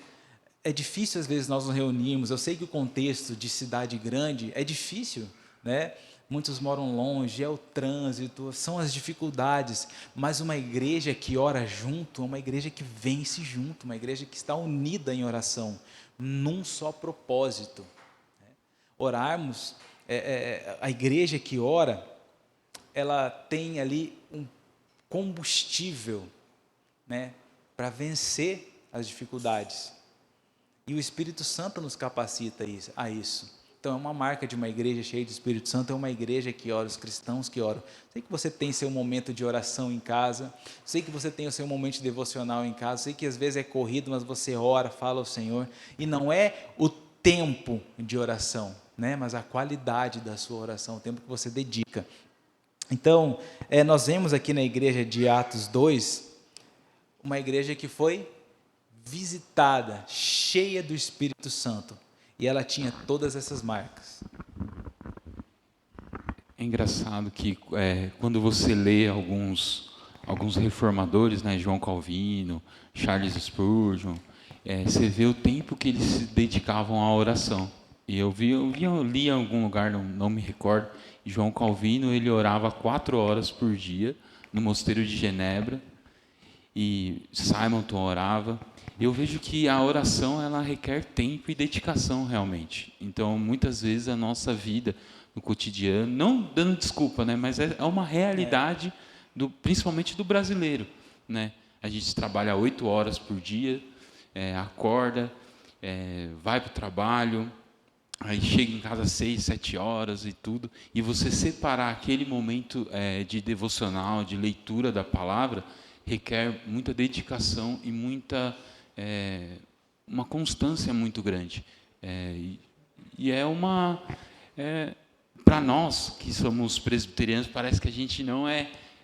é difícil às vezes nós nos reunirmos. Eu sei que o contexto de cidade grande é difícil, né? Muitos moram longe, é o trânsito, são as dificuldades, mas uma igreja que ora junto, é uma igreja que vence junto, uma igreja que está unida em oração, num só propósito. Orarmos, a igreja que ora, ela tem ali um combustível, né, para vencer as dificuldades. E o Espírito Santo nos capacita a isso. Então, é uma marca de uma igreja cheia de Espírito Santo, é uma igreja que ora, os cristãos que oram. Sei que você tem seu momento de oração em casa, sei que você tem o seu momento de devocional em casa, sei que às vezes é corrido, mas você ora, fala ao Senhor, e não é o tempo de oração, né, mas a qualidade da sua oração, o tempo que você dedica. Então, nós vemos aqui na igreja de Atos 2, uma igreja que foi visitada, cheia do Espírito Santo, e ela tinha todas essas marcas. É engraçado que quando você lê alguns reformadores, né, João Calvino, Charles Spurgeon, você vê o tempo que eles se dedicavam à oração. E eu li em algum lugar, não me recordo, João Calvino, ele orava 4 horas por dia no mosteiro de Genebra, e Simonton orava. Eu vejo que a oração, ela requer tempo e dedicação realmente. Então, muitas vezes a nossa vida no cotidiano, não dando desculpa, né, mas é uma realidade principalmente do brasileiro, né? A gente trabalha 8 horas por dia, acorda, vai para o trabalho, aí chega em casa às 6, 7 horas e tudo, e você separar aquele momento de devocional, de leitura da palavra, requer muita dedicação e uma constância muito grande. E para nós que somos presbiterianos, parece que a gente não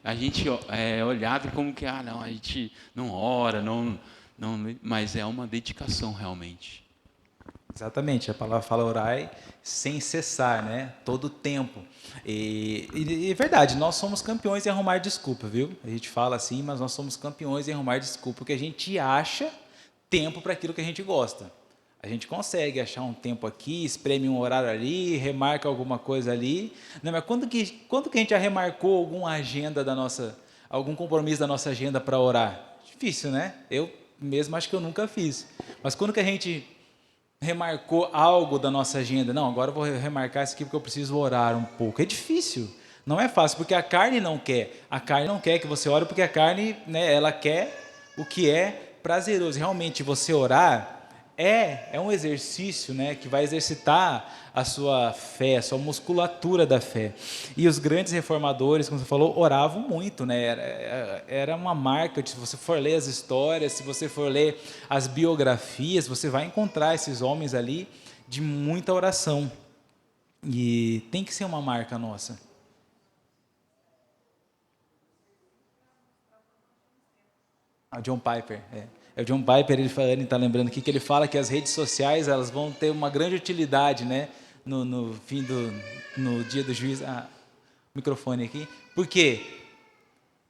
a gente é olhado como que não, a gente não ora, não, mas é uma dedicação realmente. Exatamente, a palavra fala orai sem cessar, né? Todo o tempo. E é verdade, nós somos campeões em arrumar desculpa, viu? A gente fala assim, mas nós somos campeões em arrumar desculpa, porque a gente acha tempo para aquilo que a gente gosta. A gente consegue achar um tempo aqui, espreme um horário ali, remarca alguma coisa ali. Não, mas quando que a gente já remarcou alguma agenda algum compromisso da nossa agenda para orar? Difícil, né? Eu mesmo acho que eu nunca fiz. Mas quando que a gente remarcou algo da nossa agenda? Não, agora eu vou remarcar isso aqui porque eu preciso orar um pouco. É difícil, não é fácil, porque a carne não quer. A carne não quer que você ore, porque a carne, né, ela quer o que é prazeroso. Realmente, você orar é um exercício, né, que vai exercitar a sua fé, a sua musculatura da fé. E os grandes reformadores, como você falou, oravam muito, né? Era uma marca. Se você for ler as histórias, se você for ler as biografias, você vai encontrar esses homens ali de muita oração. E tem que ser uma marca nossa. John Piper, É o John Piper, ele está lembrando aqui, que ele fala que as redes sociais elas vão ter uma grande utilidade, né, no dia do juízo. Microfone aqui. Por quê?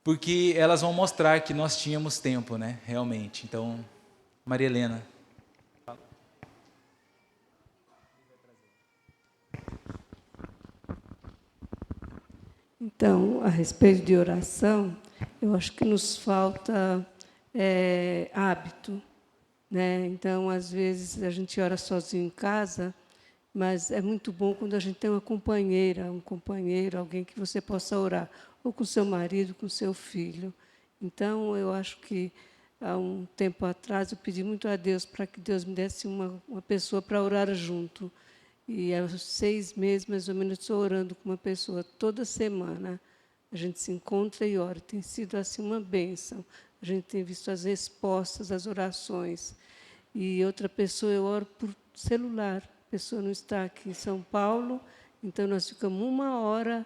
Porque elas vão mostrar que nós tínhamos tempo, né, realmente. Então, Maria Helena. Então, a respeito de oração, eu acho que nos falta hábito, né? Então, às vezes, a gente ora sozinho em casa, mas é muito bom quando a gente tem uma companheira, um companheiro, alguém que você possa orar, ou com seu marido, com seu filho. Então, eu acho que, há um tempo atrás, eu pedi muito a Deus para que Deus me desse uma pessoa para orar junto. E há 6 meses, mais ou menos, estou orando com uma pessoa toda semana. A gente se encontra e ora. Tem sido assim uma bênção. A gente tem visto as respostas às orações. E outra pessoa, eu oro por celular. A pessoa não está aqui em São Paulo, então nós ficamos 1 hora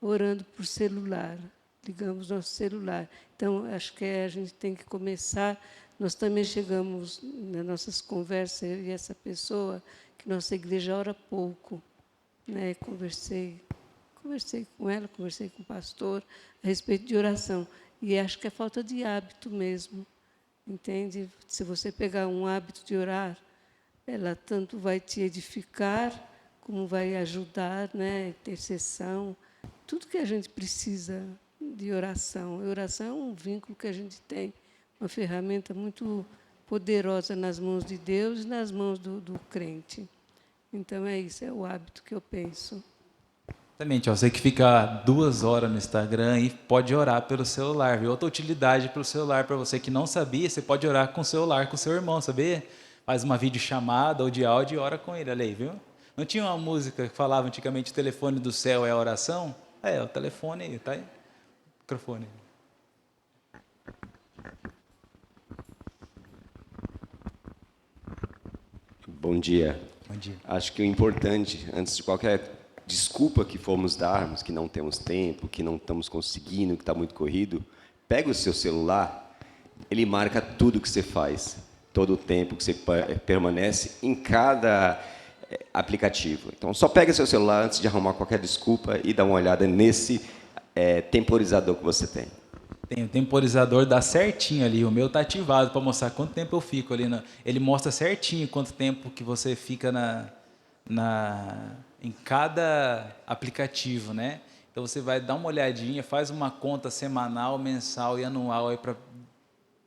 orando por celular. Ligamos nosso celular. Então, acho que a gente tem que começar. Nós também chegamos, nas nossas conversas, eu e essa pessoa, que nossa igreja ora pouco, né? Conversei com ela, conversei com o pastor a respeito de oração. E acho que é falta de hábito mesmo, entende? Se você pegar um hábito de orar, ela tanto vai te edificar, como vai ajudar, né? Intercessão, tudo que a gente precisa de oração. A oração é um vínculo que a gente tem, uma ferramenta muito poderosa nas mãos de Deus e nas mãos do crente. Então, é isso, é o hábito que eu penso. Exatamente, ó, você que fica 2 horas no Instagram e pode orar pelo celular, viu? Outra utilidade pelo celular, para você que não sabia, você pode orar com o celular, com o seu irmão, sabia? Faz uma videochamada ou de áudio e ora com ele, olha aí, viu? Não tinha uma música que falava antigamente, o telefone do céu é a oração? É, o telefone aí, tá aí, o microfone. Bom dia. Bom dia. Acho que o importante, antes de qualquer desculpa que formos darmos, que não temos tempo, que não estamos conseguindo, que está muito corrido, pega o seu celular, ele marca tudo que você faz, todo o tempo que você permanece em cada aplicativo. Então, só pega seu celular antes de arrumar qualquer desculpa e dá uma olhada nesse temporizador que você tem. Tem o temporizador, dá certinho ali. O meu está ativado para mostrar quanto tempo eu fico ali. Ele mostra certinho quanto tempo que você fica em cada aplicativo, né? Então você vai dar uma olhadinha, faz uma conta semanal, mensal e anual aí para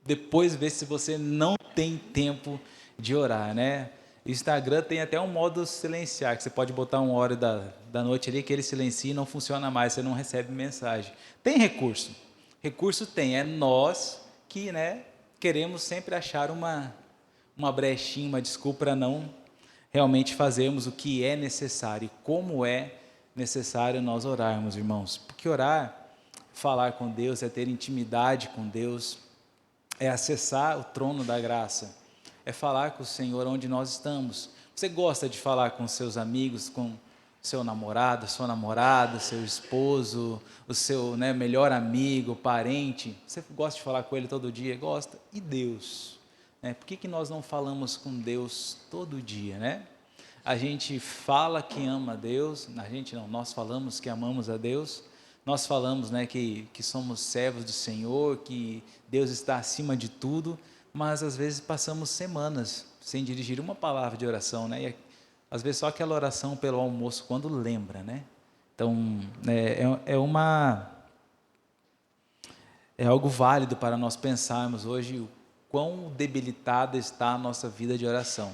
depois ver se você não tem tempo de orar, né? O Instagram tem até um modo silenciar, que você pode botar 1 hora da noite ali que ele silencia e não funciona mais, você não recebe mensagem. Tem recurso. Recurso tem, é nós que, né, queremos sempre achar uma brechinha, uma desculpa para não realmente fazermos o que é necessário e como é necessário nós orarmos, irmãos. Porque orar, falar com Deus, é ter intimidade com Deus, é acessar o trono da graça, é falar com o Senhor onde nós estamos. Você gosta de falar com seus amigos, com seu namorado, sua namorada, seu esposo, o seu, né, melhor amigo, parente? Você gosta de falar com ele todo dia? Gosta. E Deus? Por que nós não falamos com Deus todo dia, né? A gente fala que ama a Deus, nós falamos que amamos a Deus, nós falamos, né, que somos servos do Senhor, que Deus está acima de tudo, mas às vezes passamos semanas sem dirigir uma palavra de oração, né? E às vezes só aquela oração pelo almoço quando lembra, né? Então, é algo válido para nós pensarmos hoje o quão debilitada está a nossa vida de oração.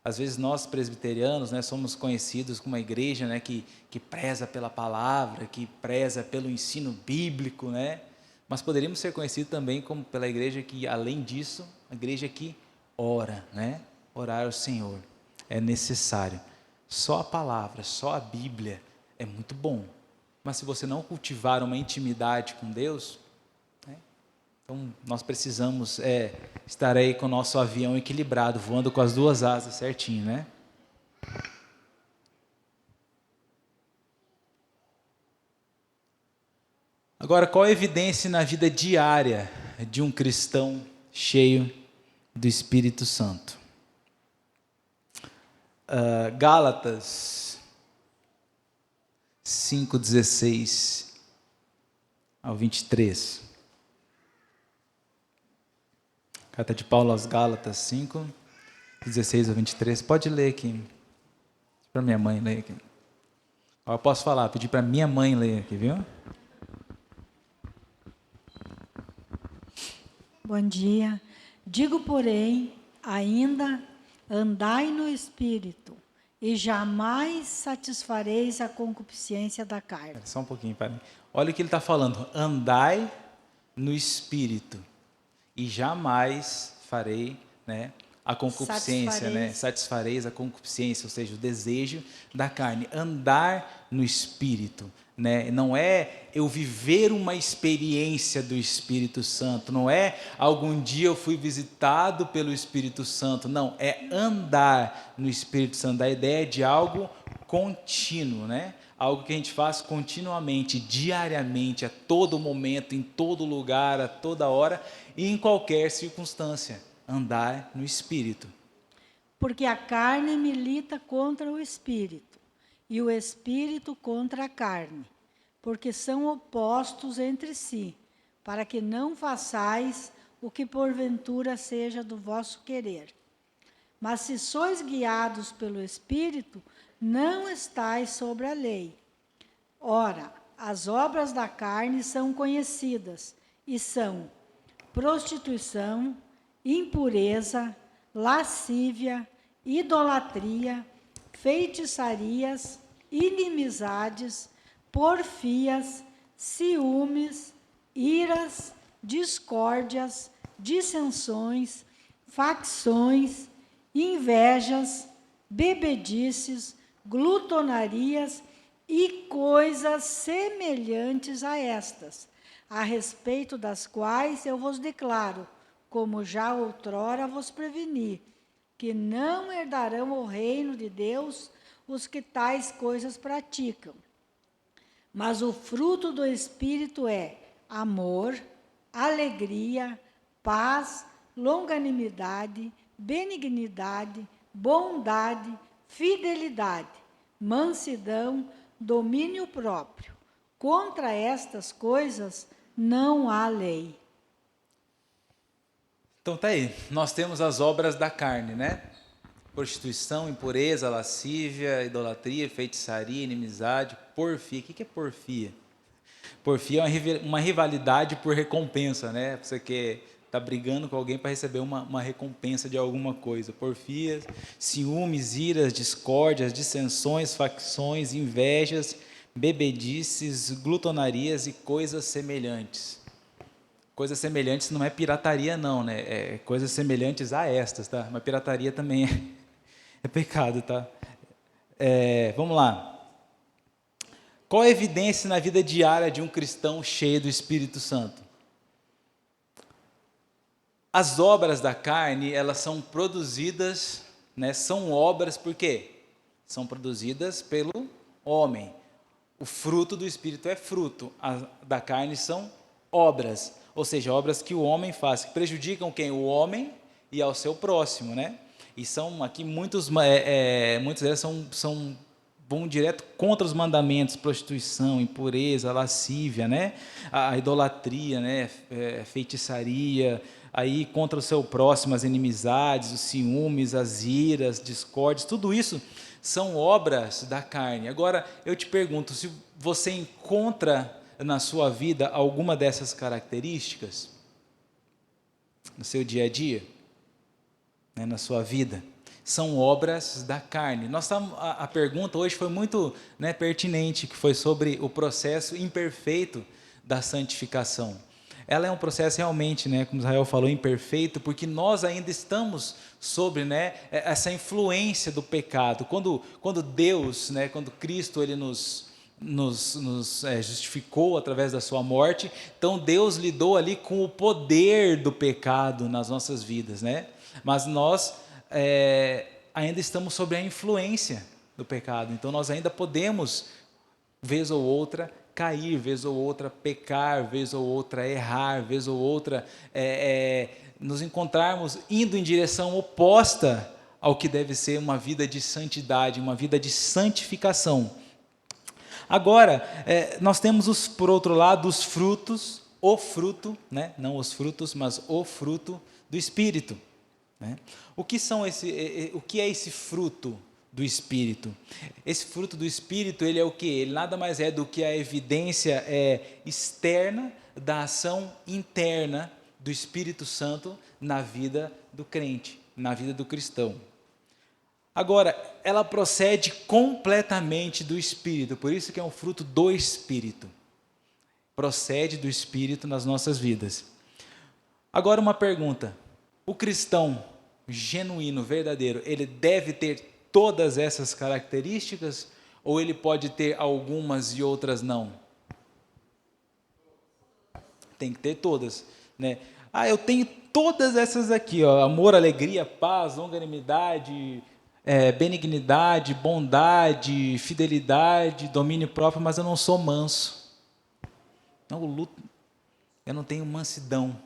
Às vezes nós presbiterianos, né, somos conhecidos como uma igreja, né, que preza pela palavra, que preza pelo ensino bíblico, né? Mas poderíamos ser conhecidos também como pela igreja que, além disso, a igreja que ora, né? Orar ao Senhor é necessário. Só a palavra, só a Bíblia é muito bom. Mas se você não cultivar uma intimidade com Deus, né? Então nós precisamos estar aí com o nosso avião equilibrado, voando com as 2 asas certinho, né? Agora, qual a evidência na vida diária de um cristão cheio do Espírito Santo? Gálatas 5:16 ao 23. Carta de Paulo aos Gálatas 5:16 ao 23. Pode ler aqui. Para minha mãe ler aqui. Eu posso falar, pedir para minha mãe ler aqui, viu? Bom dia. Digo, porém, ainda andai no Espírito, e jamais satisfareis a concupiscência da carne. Só um pouquinho, para mim. Olha o que ele está falando. Andai no Espírito, e jamais farei, né, a concupiscência, satisfareis a concupiscência, ou seja, o desejo da carne. Andar no Espírito, né? Não é eu viver uma experiência do Espírito Santo, não é algum dia eu fui visitado pelo Espírito Santo, não, é andar no Espírito Santo. A ideia é de algo contínuo, né? Algo que a gente faz continuamente, diariamente, a todo momento, em todo lugar, a toda hora e em qualquer circunstância. Andar no Espírito. Porque a carne milita contra o Espírito, e o Espírito contra a carne, porque são opostos entre si, para que não façais o que porventura seja do vosso querer. Mas se sois guiados pelo Espírito, não estais sobre a lei. Ora, as obras da carne são conhecidas, e são prostituição, impureza, lascívia, idolatria, feitiçarias, inimizades, porfias, ciúmes, iras, discórdias, dissensões, facções, invejas, bebedices, glutonarias e coisas semelhantes a estas, a respeito das quais eu vos declaro, como já outrora vos preveni, que não herdarão o reino de Deus os que tais coisas praticam. Mas o fruto do Espírito é amor, alegria, paz, longanimidade, benignidade, bondade, fidelidade, mansidão, domínio próprio. Contra estas coisas não há lei. Então tá aí, nós temos as obras da carne, né? Prostituição, impureza, lascívia, idolatria, feitiçaria, inimizade, porfia. O que é porfia? Porfia é uma rivalidade por recompensa, né? Você que está brigando com alguém para receber uma recompensa de alguma coisa. Porfia, ciúmes, iras, discórdias, dissensões, facções, invejas, bebedices, glutonarias e coisas semelhantes. Coisas semelhantes não é pirataria não, né? É coisas semelhantes a estas, tá? Mas pirataria também é pecado, tá? Vamos lá. Qual a evidência na vida diária de um cristão cheio do Espírito Santo? As obras da carne, elas são produzidas, né? São obras por quê? São produzidas pelo homem. O fruto do Espírito é fruto, a da carne são obras, ou seja, obras que o homem faz, que prejudicam quem? O homem e ao seu próximo, né? E são aqui muitos deles vão direto contra os mandamentos, prostituição, impureza, lascívia, né? A idolatria, né? Feitiçaria, aí contra o seu próximo, as inimizades, os ciúmes, as iras, discórdias, tudo isso são obras da carne. Agora, eu te pergunto, se você encontra na sua vida alguma dessas características, no seu dia a dia, né, na sua vida, são obras da carne. A pergunta hoje foi muito, né, pertinente, que foi sobre o processo imperfeito da santificação. Ela é um processo realmente, né, como Israel falou, imperfeito, porque nós ainda estamos sobre, né, essa influência do pecado. Quando Deus, né, quando Cristo ele nos justificou através da sua morte, então Deus lidou ali com o poder do pecado nas nossas vidas, né? Mas nós ainda estamos sob a influência do pecado, então nós ainda podemos, vez ou outra, cair, vez ou outra pecar, vez ou outra errar, vez ou outra nos encontrarmos indo em direção oposta ao que deve ser uma vida de santidade, uma vida de santificação. Agora, nós temos, por outro lado, os frutos, o fruto, né? Não os frutos, mas o fruto do Espírito. Né? O que é esse fruto do Espírito? Esse fruto do Espírito, ele é o quê? Ele nada mais é do que a evidência externa da ação interna do Espírito Santo na vida do crente, na vida do cristão. Agora, ela procede completamente do Espírito, por isso que é um fruto do Espírito. Procede do Espírito nas nossas vidas. Agora uma pergunta, o cristão genuíno, verdadeiro, ele deve ter todas essas características ou ele pode ter algumas e outras não? Tem que ter todas, né? Eu tenho todas essas aqui, ó, amor, alegria, paz, longanimidade, benignidade, bondade, fidelidade, domínio próprio, mas eu não sou manso. Eu não tenho mansidão.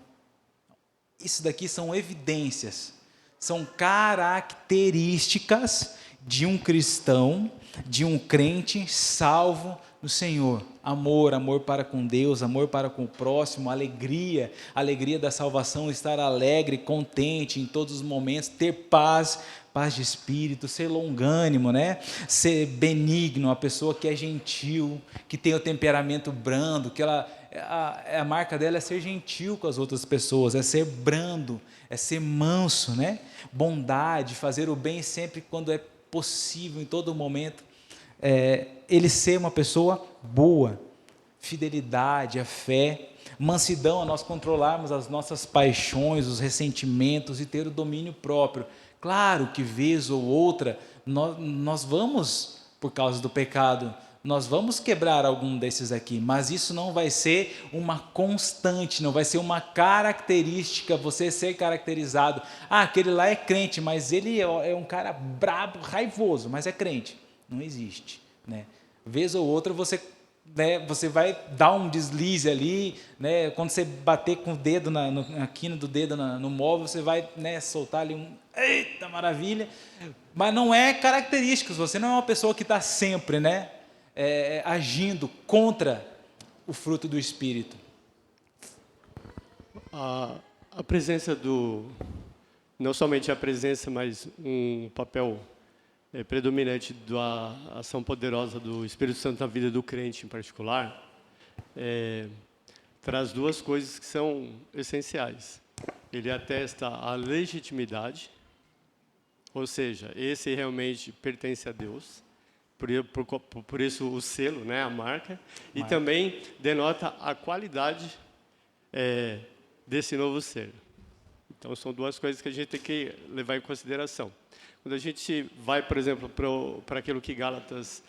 Isso daqui são evidências, são características de um cristão, de um crente salvo no Senhor. Amor, amor para com Deus, amor para com o próximo, alegria, alegria da salvação, estar alegre, contente em todos os momentos, ter paz, paz de espírito, ser longânimo, né? Ser benigno, uma pessoa que é gentil, que tem o temperamento brando, que a marca dela é ser gentil com as outras pessoas, é ser brando, é ser manso, né? Bondade, fazer o bem sempre quando é possível, em todo momento. Ele ser uma pessoa boa, fidelidade, a fé, mansidão, a nós controlarmos as nossas paixões, os ressentimentos e ter o domínio próprio. Claro que vez ou outra nós vamos, por causa do pecado, nós vamos quebrar algum desses aqui, mas isso não vai ser uma constante, não vai ser uma característica, você ser caracterizado. Aquele lá é crente, mas ele é um cara brabo, raivoso, mas é crente. Não existe, né? Vez ou outra você vai dar um deslize ali, né? Quando você bater com o dedo na quina do dedo no móvel, você vai, né, soltar ali um eita maravilha, mas não é característico. Você não é uma pessoa que está sempre, né, agindo contra o fruto do Espírito. A presença não somente a presença, mas um papel predominante da ação poderosa do Espírito Santo na vida do crente em particular, traz duas coisas que são essenciais. Ele atesta a legitimidade, ou seja, esse realmente pertence a Deus, por isso o selo, né, a marca, e também denota a qualidade desse novo ser. Então, são duas coisas que a gente tem que levar em consideração. Quando a gente vai, por exemplo, para aquilo que Gálatas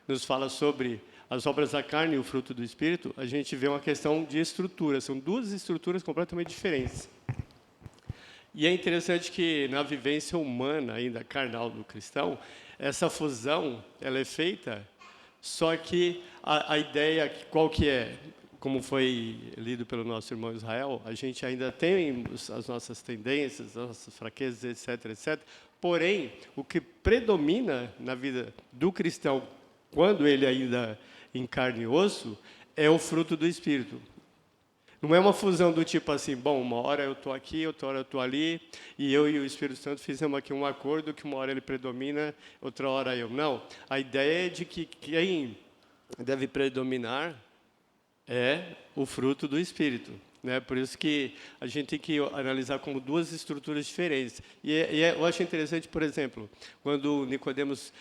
nos fala sobre as obras da carne e o fruto do Espírito, a gente vê uma questão de estrutura. São duas estruturas completamente diferentes. E é interessante que, na vivência humana, ainda carnal do cristão, essa fusão ela é feita, só que a ideia, qual que é? Como foi lido pelo nosso irmão Israel, a gente ainda tem as nossas tendências, as nossas fraquezas, etc., etc. Porém, o que predomina na vida do cristão, quando ele ainda em carne e osso, é o fruto do Espírito. Não é uma fusão do tipo assim, bom, uma hora eu estou aqui, outra hora eu estou ali, e eu e o Espírito Santo fizemos aqui um acordo que uma hora ele predomina, outra hora eu. Não. A ideia é de que quem deve predominar é o fruto do Espírito, né? Por isso que a gente tem que analisar como duas estruturas diferentes. Eu acho interessante, por exemplo, quando Nicodemos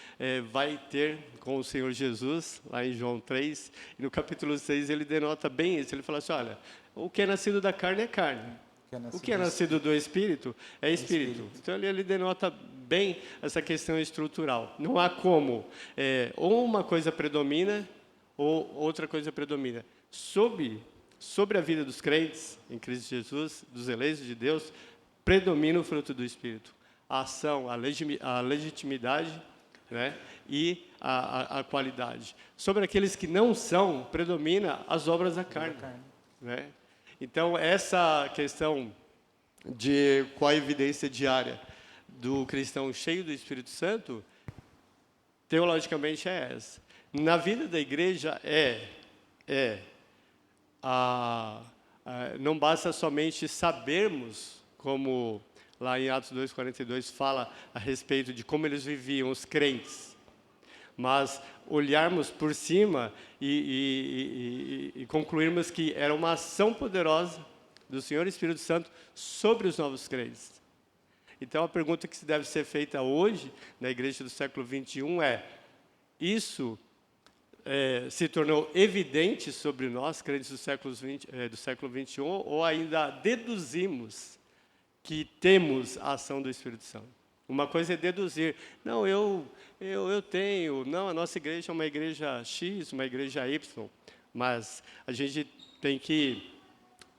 vai ter com o Senhor Jesus, lá em João 3, e no capítulo 6 ele denota bem isso. Ele fala assim, olha, o que é nascido da carne é carne. O que é nascido do Espírito é Espírito. Então ele denota bem essa questão estrutural. Não há como, ou uma coisa predomina, ou outra coisa predomina. Sobre a vida dos crentes em Cristo Jesus, dos eleitos de Deus, predomina o fruto do Espírito. A ação, a legitimidade, né, e a qualidade. Sobre aqueles que não são, predomina as obras da carne. Né? Então, essa questão com a evidência diária do cristão cheio do Espírito Santo, teologicamente é essa. Na vida da igreja não basta somente sabermos, como lá em Atos 2:42 fala a respeito de como eles viviam, os crentes, mas olharmos por cima e concluirmos que era uma ação poderosa do Senhor Espírito Santo sobre os novos crentes. Então, a pergunta que se deve ser feita hoje, na igreja do século XXI, isso se tornou evidente sobre nós, crentes do século XXI, ou ainda deduzimos que temos a ação do Espírito Santo? Uma coisa é deduzir, não, eu tenho, não, a nossa igreja é uma igreja X, uma igreja Y, mas a gente tem que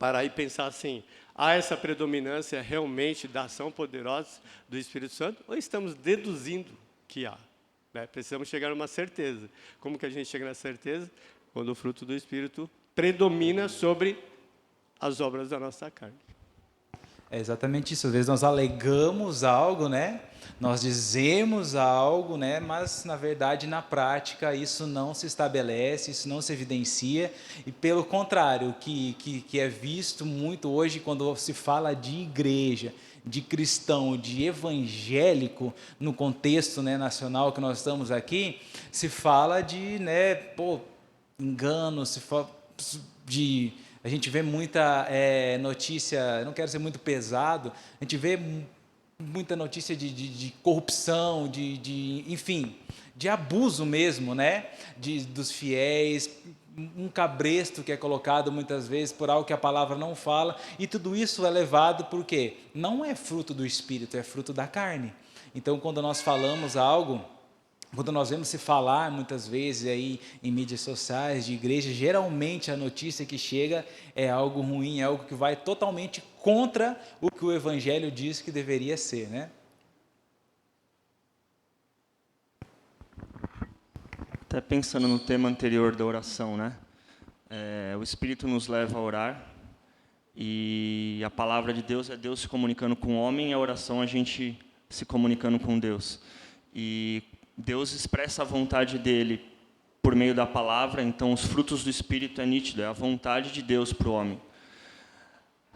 parar e pensar assim, há essa predominância realmente da ação poderosa do Espírito Santo, ou estamos deduzindo que há? Precisamos chegar a uma certeza. Como que a gente chega na certeza? Quando o fruto do Espírito predomina sobre as obras da nossa carne. É exatamente isso. Às vezes nós alegamos algo, né? Nós dizemos algo, né? Mas na verdade, na prática, isso não se estabelece, isso não se evidencia. E pelo contrário, o que é visto muito hoje quando se fala de igreja, de cristão, de evangélico, no contexto, né, nacional que nós estamos aqui, se fala de, né, engano, se fala de... A gente vê muita notícia, eu não quero ser muito pesado, a gente vê muita notícia de corrupção, enfim, de abuso mesmo, né? Dos fiéis, um cabresto que é colocado muitas vezes por algo que a palavra não fala, e tudo isso é levado por quê? Não é fruto do Espírito, é fruto da carne. Então, quando nós falamos algo... Quando nós vemos se falar muitas vezes aí em mídias sociais de igreja, geralmente a notícia que chega é algo ruim, é algo que vai totalmente contra o que o Evangelho diz que deveria ser, né? Até pensando no tema anterior da oração, né? O Espírito nos leva a orar e a palavra de Deus é Deus se comunicando com o homem, e a oração a gente se comunicando com Deus. E Deus expressa a vontade dele por meio da palavra, então os frutos do Espírito é nítido, é a vontade de Deus para o homem.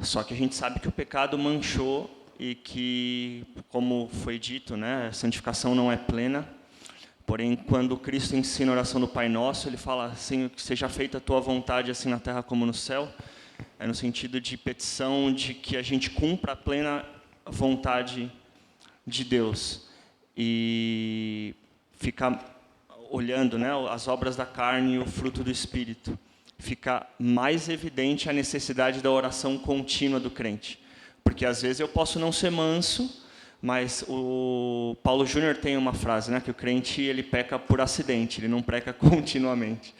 Só que a gente sabe que o pecado manchou e que, como foi dito, né, a santificação não é plena. Porém, quando Cristo ensina a oração do Pai Nosso, ele fala assim, que seja feita a tua vontade assim na terra como no céu. É no sentido de petição de que a gente cumpra a plena vontade de Deus. E ficar olhando, né, as obras da carne e o fruto do Espírito, fica mais evidente a necessidade da oração contínua do crente. Porque às vezes eu posso não ser manso, mas o Paulo Júnior tem uma frase, né, que o crente ele peca por acidente, ele não peca continuamente.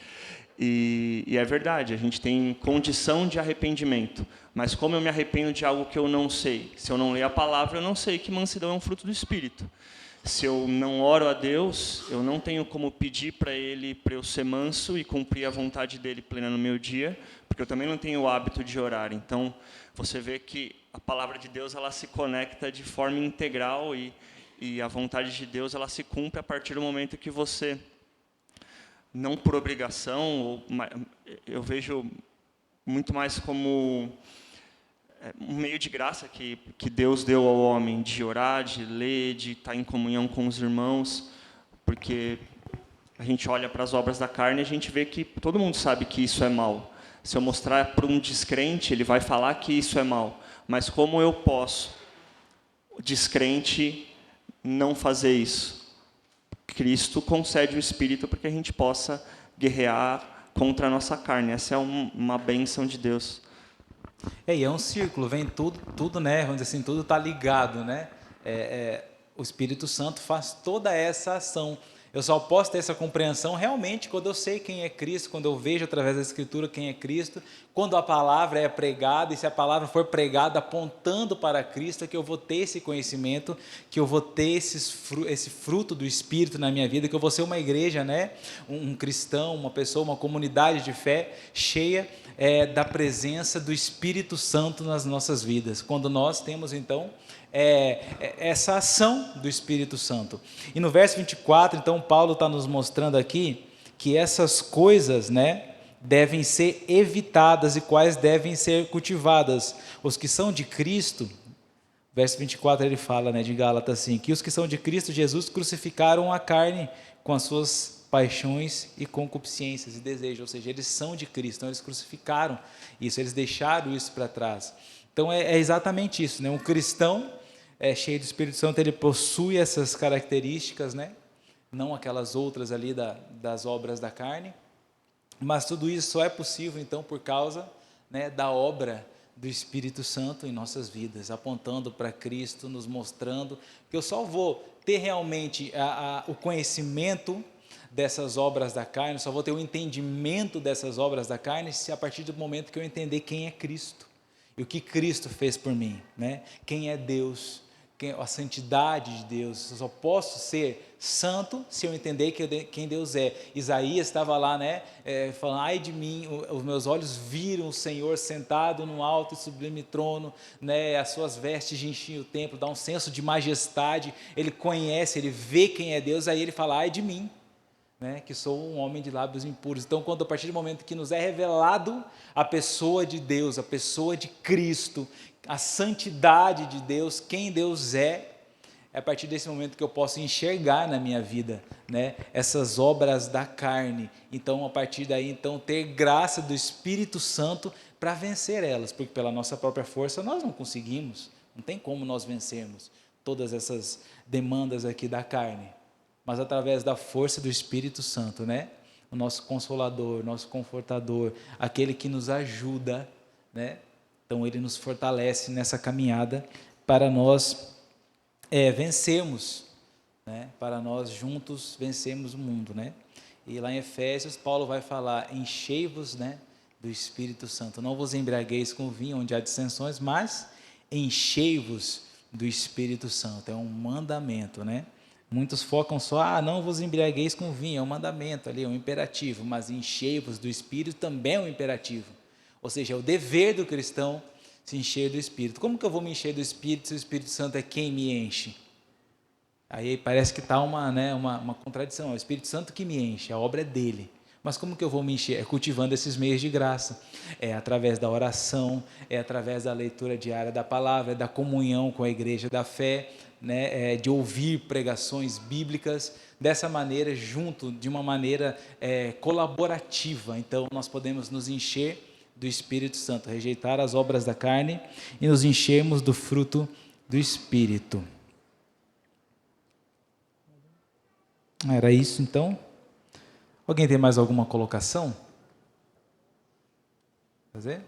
E é verdade, a gente tem condição de arrependimento, mas como eu me arrependo de algo que eu não sei? Se eu não ler a palavra, eu não sei que mansidão é um fruto do Espírito. Se eu não oro a Deus, eu não tenho como pedir para Ele para eu ser manso e cumprir a vontade dEle plena no meu dia, porque eu também não tenho o hábito de orar. Então, você vê que a palavra de Deus ela se conecta de forma integral e a vontade de Deus ela se cumpre a partir do momento que você, não por obrigação, eu vejo muito mais como um meio de graça que Deus deu ao homem, de orar, de ler, de estar em comunhão com os irmãos, porque a gente olha para as obras da carne e a gente vê que todo mundo sabe que isso é mal. Se eu mostrar para um descrente, ele vai falar que isso é mal. Mas como eu posso, descrente, não fazer isso? Cristo concede o Espírito para que a gente possa guerrear contra a nossa carne. Essa é uma bênção de Deus. E é um círculo, vem tudo, né? Vamos dizer assim, tudo está ligado, né? O Espírito Santo faz toda essa ação. Eu só posso ter essa compreensão realmente quando eu sei quem é Cristo, quando eu vejo através da Escritura quem é Cristo, quando a palavra é pregada, e se a palavra for pregada apontando para Cristo, é que eu vou ter esse conhecimento, que eu vou ter esse fruto do Espírito na minha vida, que eu vou ser uma igreja, né? Um cristão, uma pessoa, uma comunidade de fé cheia da presença do Espírito Santo nas nossas vidas. Quando nós temos, então, essa ação do Espírito Santo. E no verso 24, então, Paulo está nos mostrando aqui que essas coisas, né, devem ser evitadas e quais devem ser cultivadas. Os que são de Cristo, verso 24 ele fala, né, de Gálatas assim, que os que são de Cristo Jesus crucificaram a carne com as suas paixões e concupiscências e desejos, ou seja, eles são de Cristo, então eles crucificaram isso, eles deixaram isso para trás. Então é exatamente isso, né? Um cristão cheio do Espírito Santo, ele possui essas características, né? Não aquelas outras ali das obras da carne, mas tudo isso só é possível então por causa, né, da obra do Espírito Santo em nossas vidas, apontando para Cristo, nos mostrando que eu só vou ter realmente o conhecimento dessas obras da carne, só vou ter o entendimento dessas obras da carne se a partir do momento que eu entender quem é Cristo e o que Cristo fez por mim, né? Quem é Deus, a santidade de Deus. Eu só posso ser santo se eu entender quem Deus é. Isaías estava lá, né, falando, ai de mim, os meus olhos viram o Senhor sentado no alto e sublime trono, né, as suas vestes enchiam o templo, dá um senso de majestade, ele conhece, ele vê quem é Deus, aí ele fala, ai de mim, né, que sou um homem de lábios impuros. Então, quando a partir do momento que nos é revelado a pessoa de Deus, a pessoa de Cristo, a santidade de Deus, quem Deus é a partir desse momento que eu posso enxergar na minha vida, né, essas obras da carne. Então, a partir daí, então, ter graça do Espírito Santo para vencer elas, porque pela nossa própria força nós não conseguimos, não tem como nós vencermos todas essas demandas aqui da carne, mas através da força do Espírito Santo, né, o nosso Consolador, nosso Confortador, aquele que nos ajuda, né, então ele nos fortalece nessa caminhada para nós vencermos, né? Para nós juntos vencermos o mundo, né? E lá em Efésios, Paulo vai falar, enchei-vos, né, do Espírito Santo. Não vos embriagueis com vinho, onde há dissensões, mas enchei-vos do Espírito Santo. É um mandamento, né? Muitos focam só, não vos embriagueis com vinho, é um mandamento ali, é um imperativo, mas enchei-vos do Espírito também é um imperativo. Ou seja, é o dever do cristão se encher do Espírito. Como que eu vou me encher do Espírito se o Espírito Santo é quem me enche? Aí parece que está uma contradição. É o Espírito Santo que me enche, a obra é dele. Mas como que eu vou me encher? É cultivando esses meios de graça. É através da oração, é através da leitura diária da palavra, é da comunhão com a igreja da fé, né? De ouvir pregações bíblicas. Dessa maneira, junto, de uma maneira colaborativa. Então, nós podemos nos encher do Espírito Santo, rejeitar as obras da carne e nos enchermos do fruto do Espírito. Era isso, então? Alguém tem mais alguma colocação? Fazer?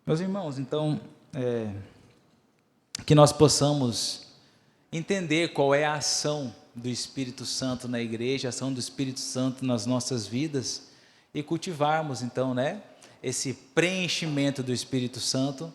Meus irmãos, então, que nós possamos entender qual é a ação do Espírito Santo na igreja, a ação do Espírito Santo nas nossas vidas, e cultivarmos, então, né, esse preenchimento do Espírito Santo,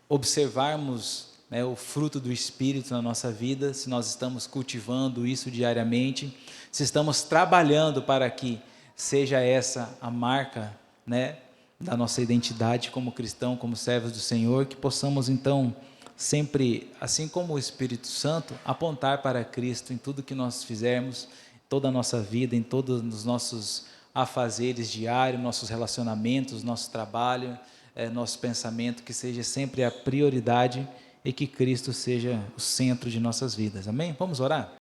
observarmos, né, o fruto do Espírito na nossa vida, se nós estamos cultivando isso diariamente, se estamos trabalhando para que seja essa a marca, né, da nossa identidade como cristão, como servos do Senhor, que possamos, então, sempre, assim como o Espírito Santo, apontar para Cristo em tudo que nós fizermos, toda a nossa vida, em todos os nossos afazeres diários, nossos relacionamentos, nosso trabalho, nosso pensamento, que seja sempre a prioridade e que Cristo seja o centro de nossas vidas. Amém? Vamos orar?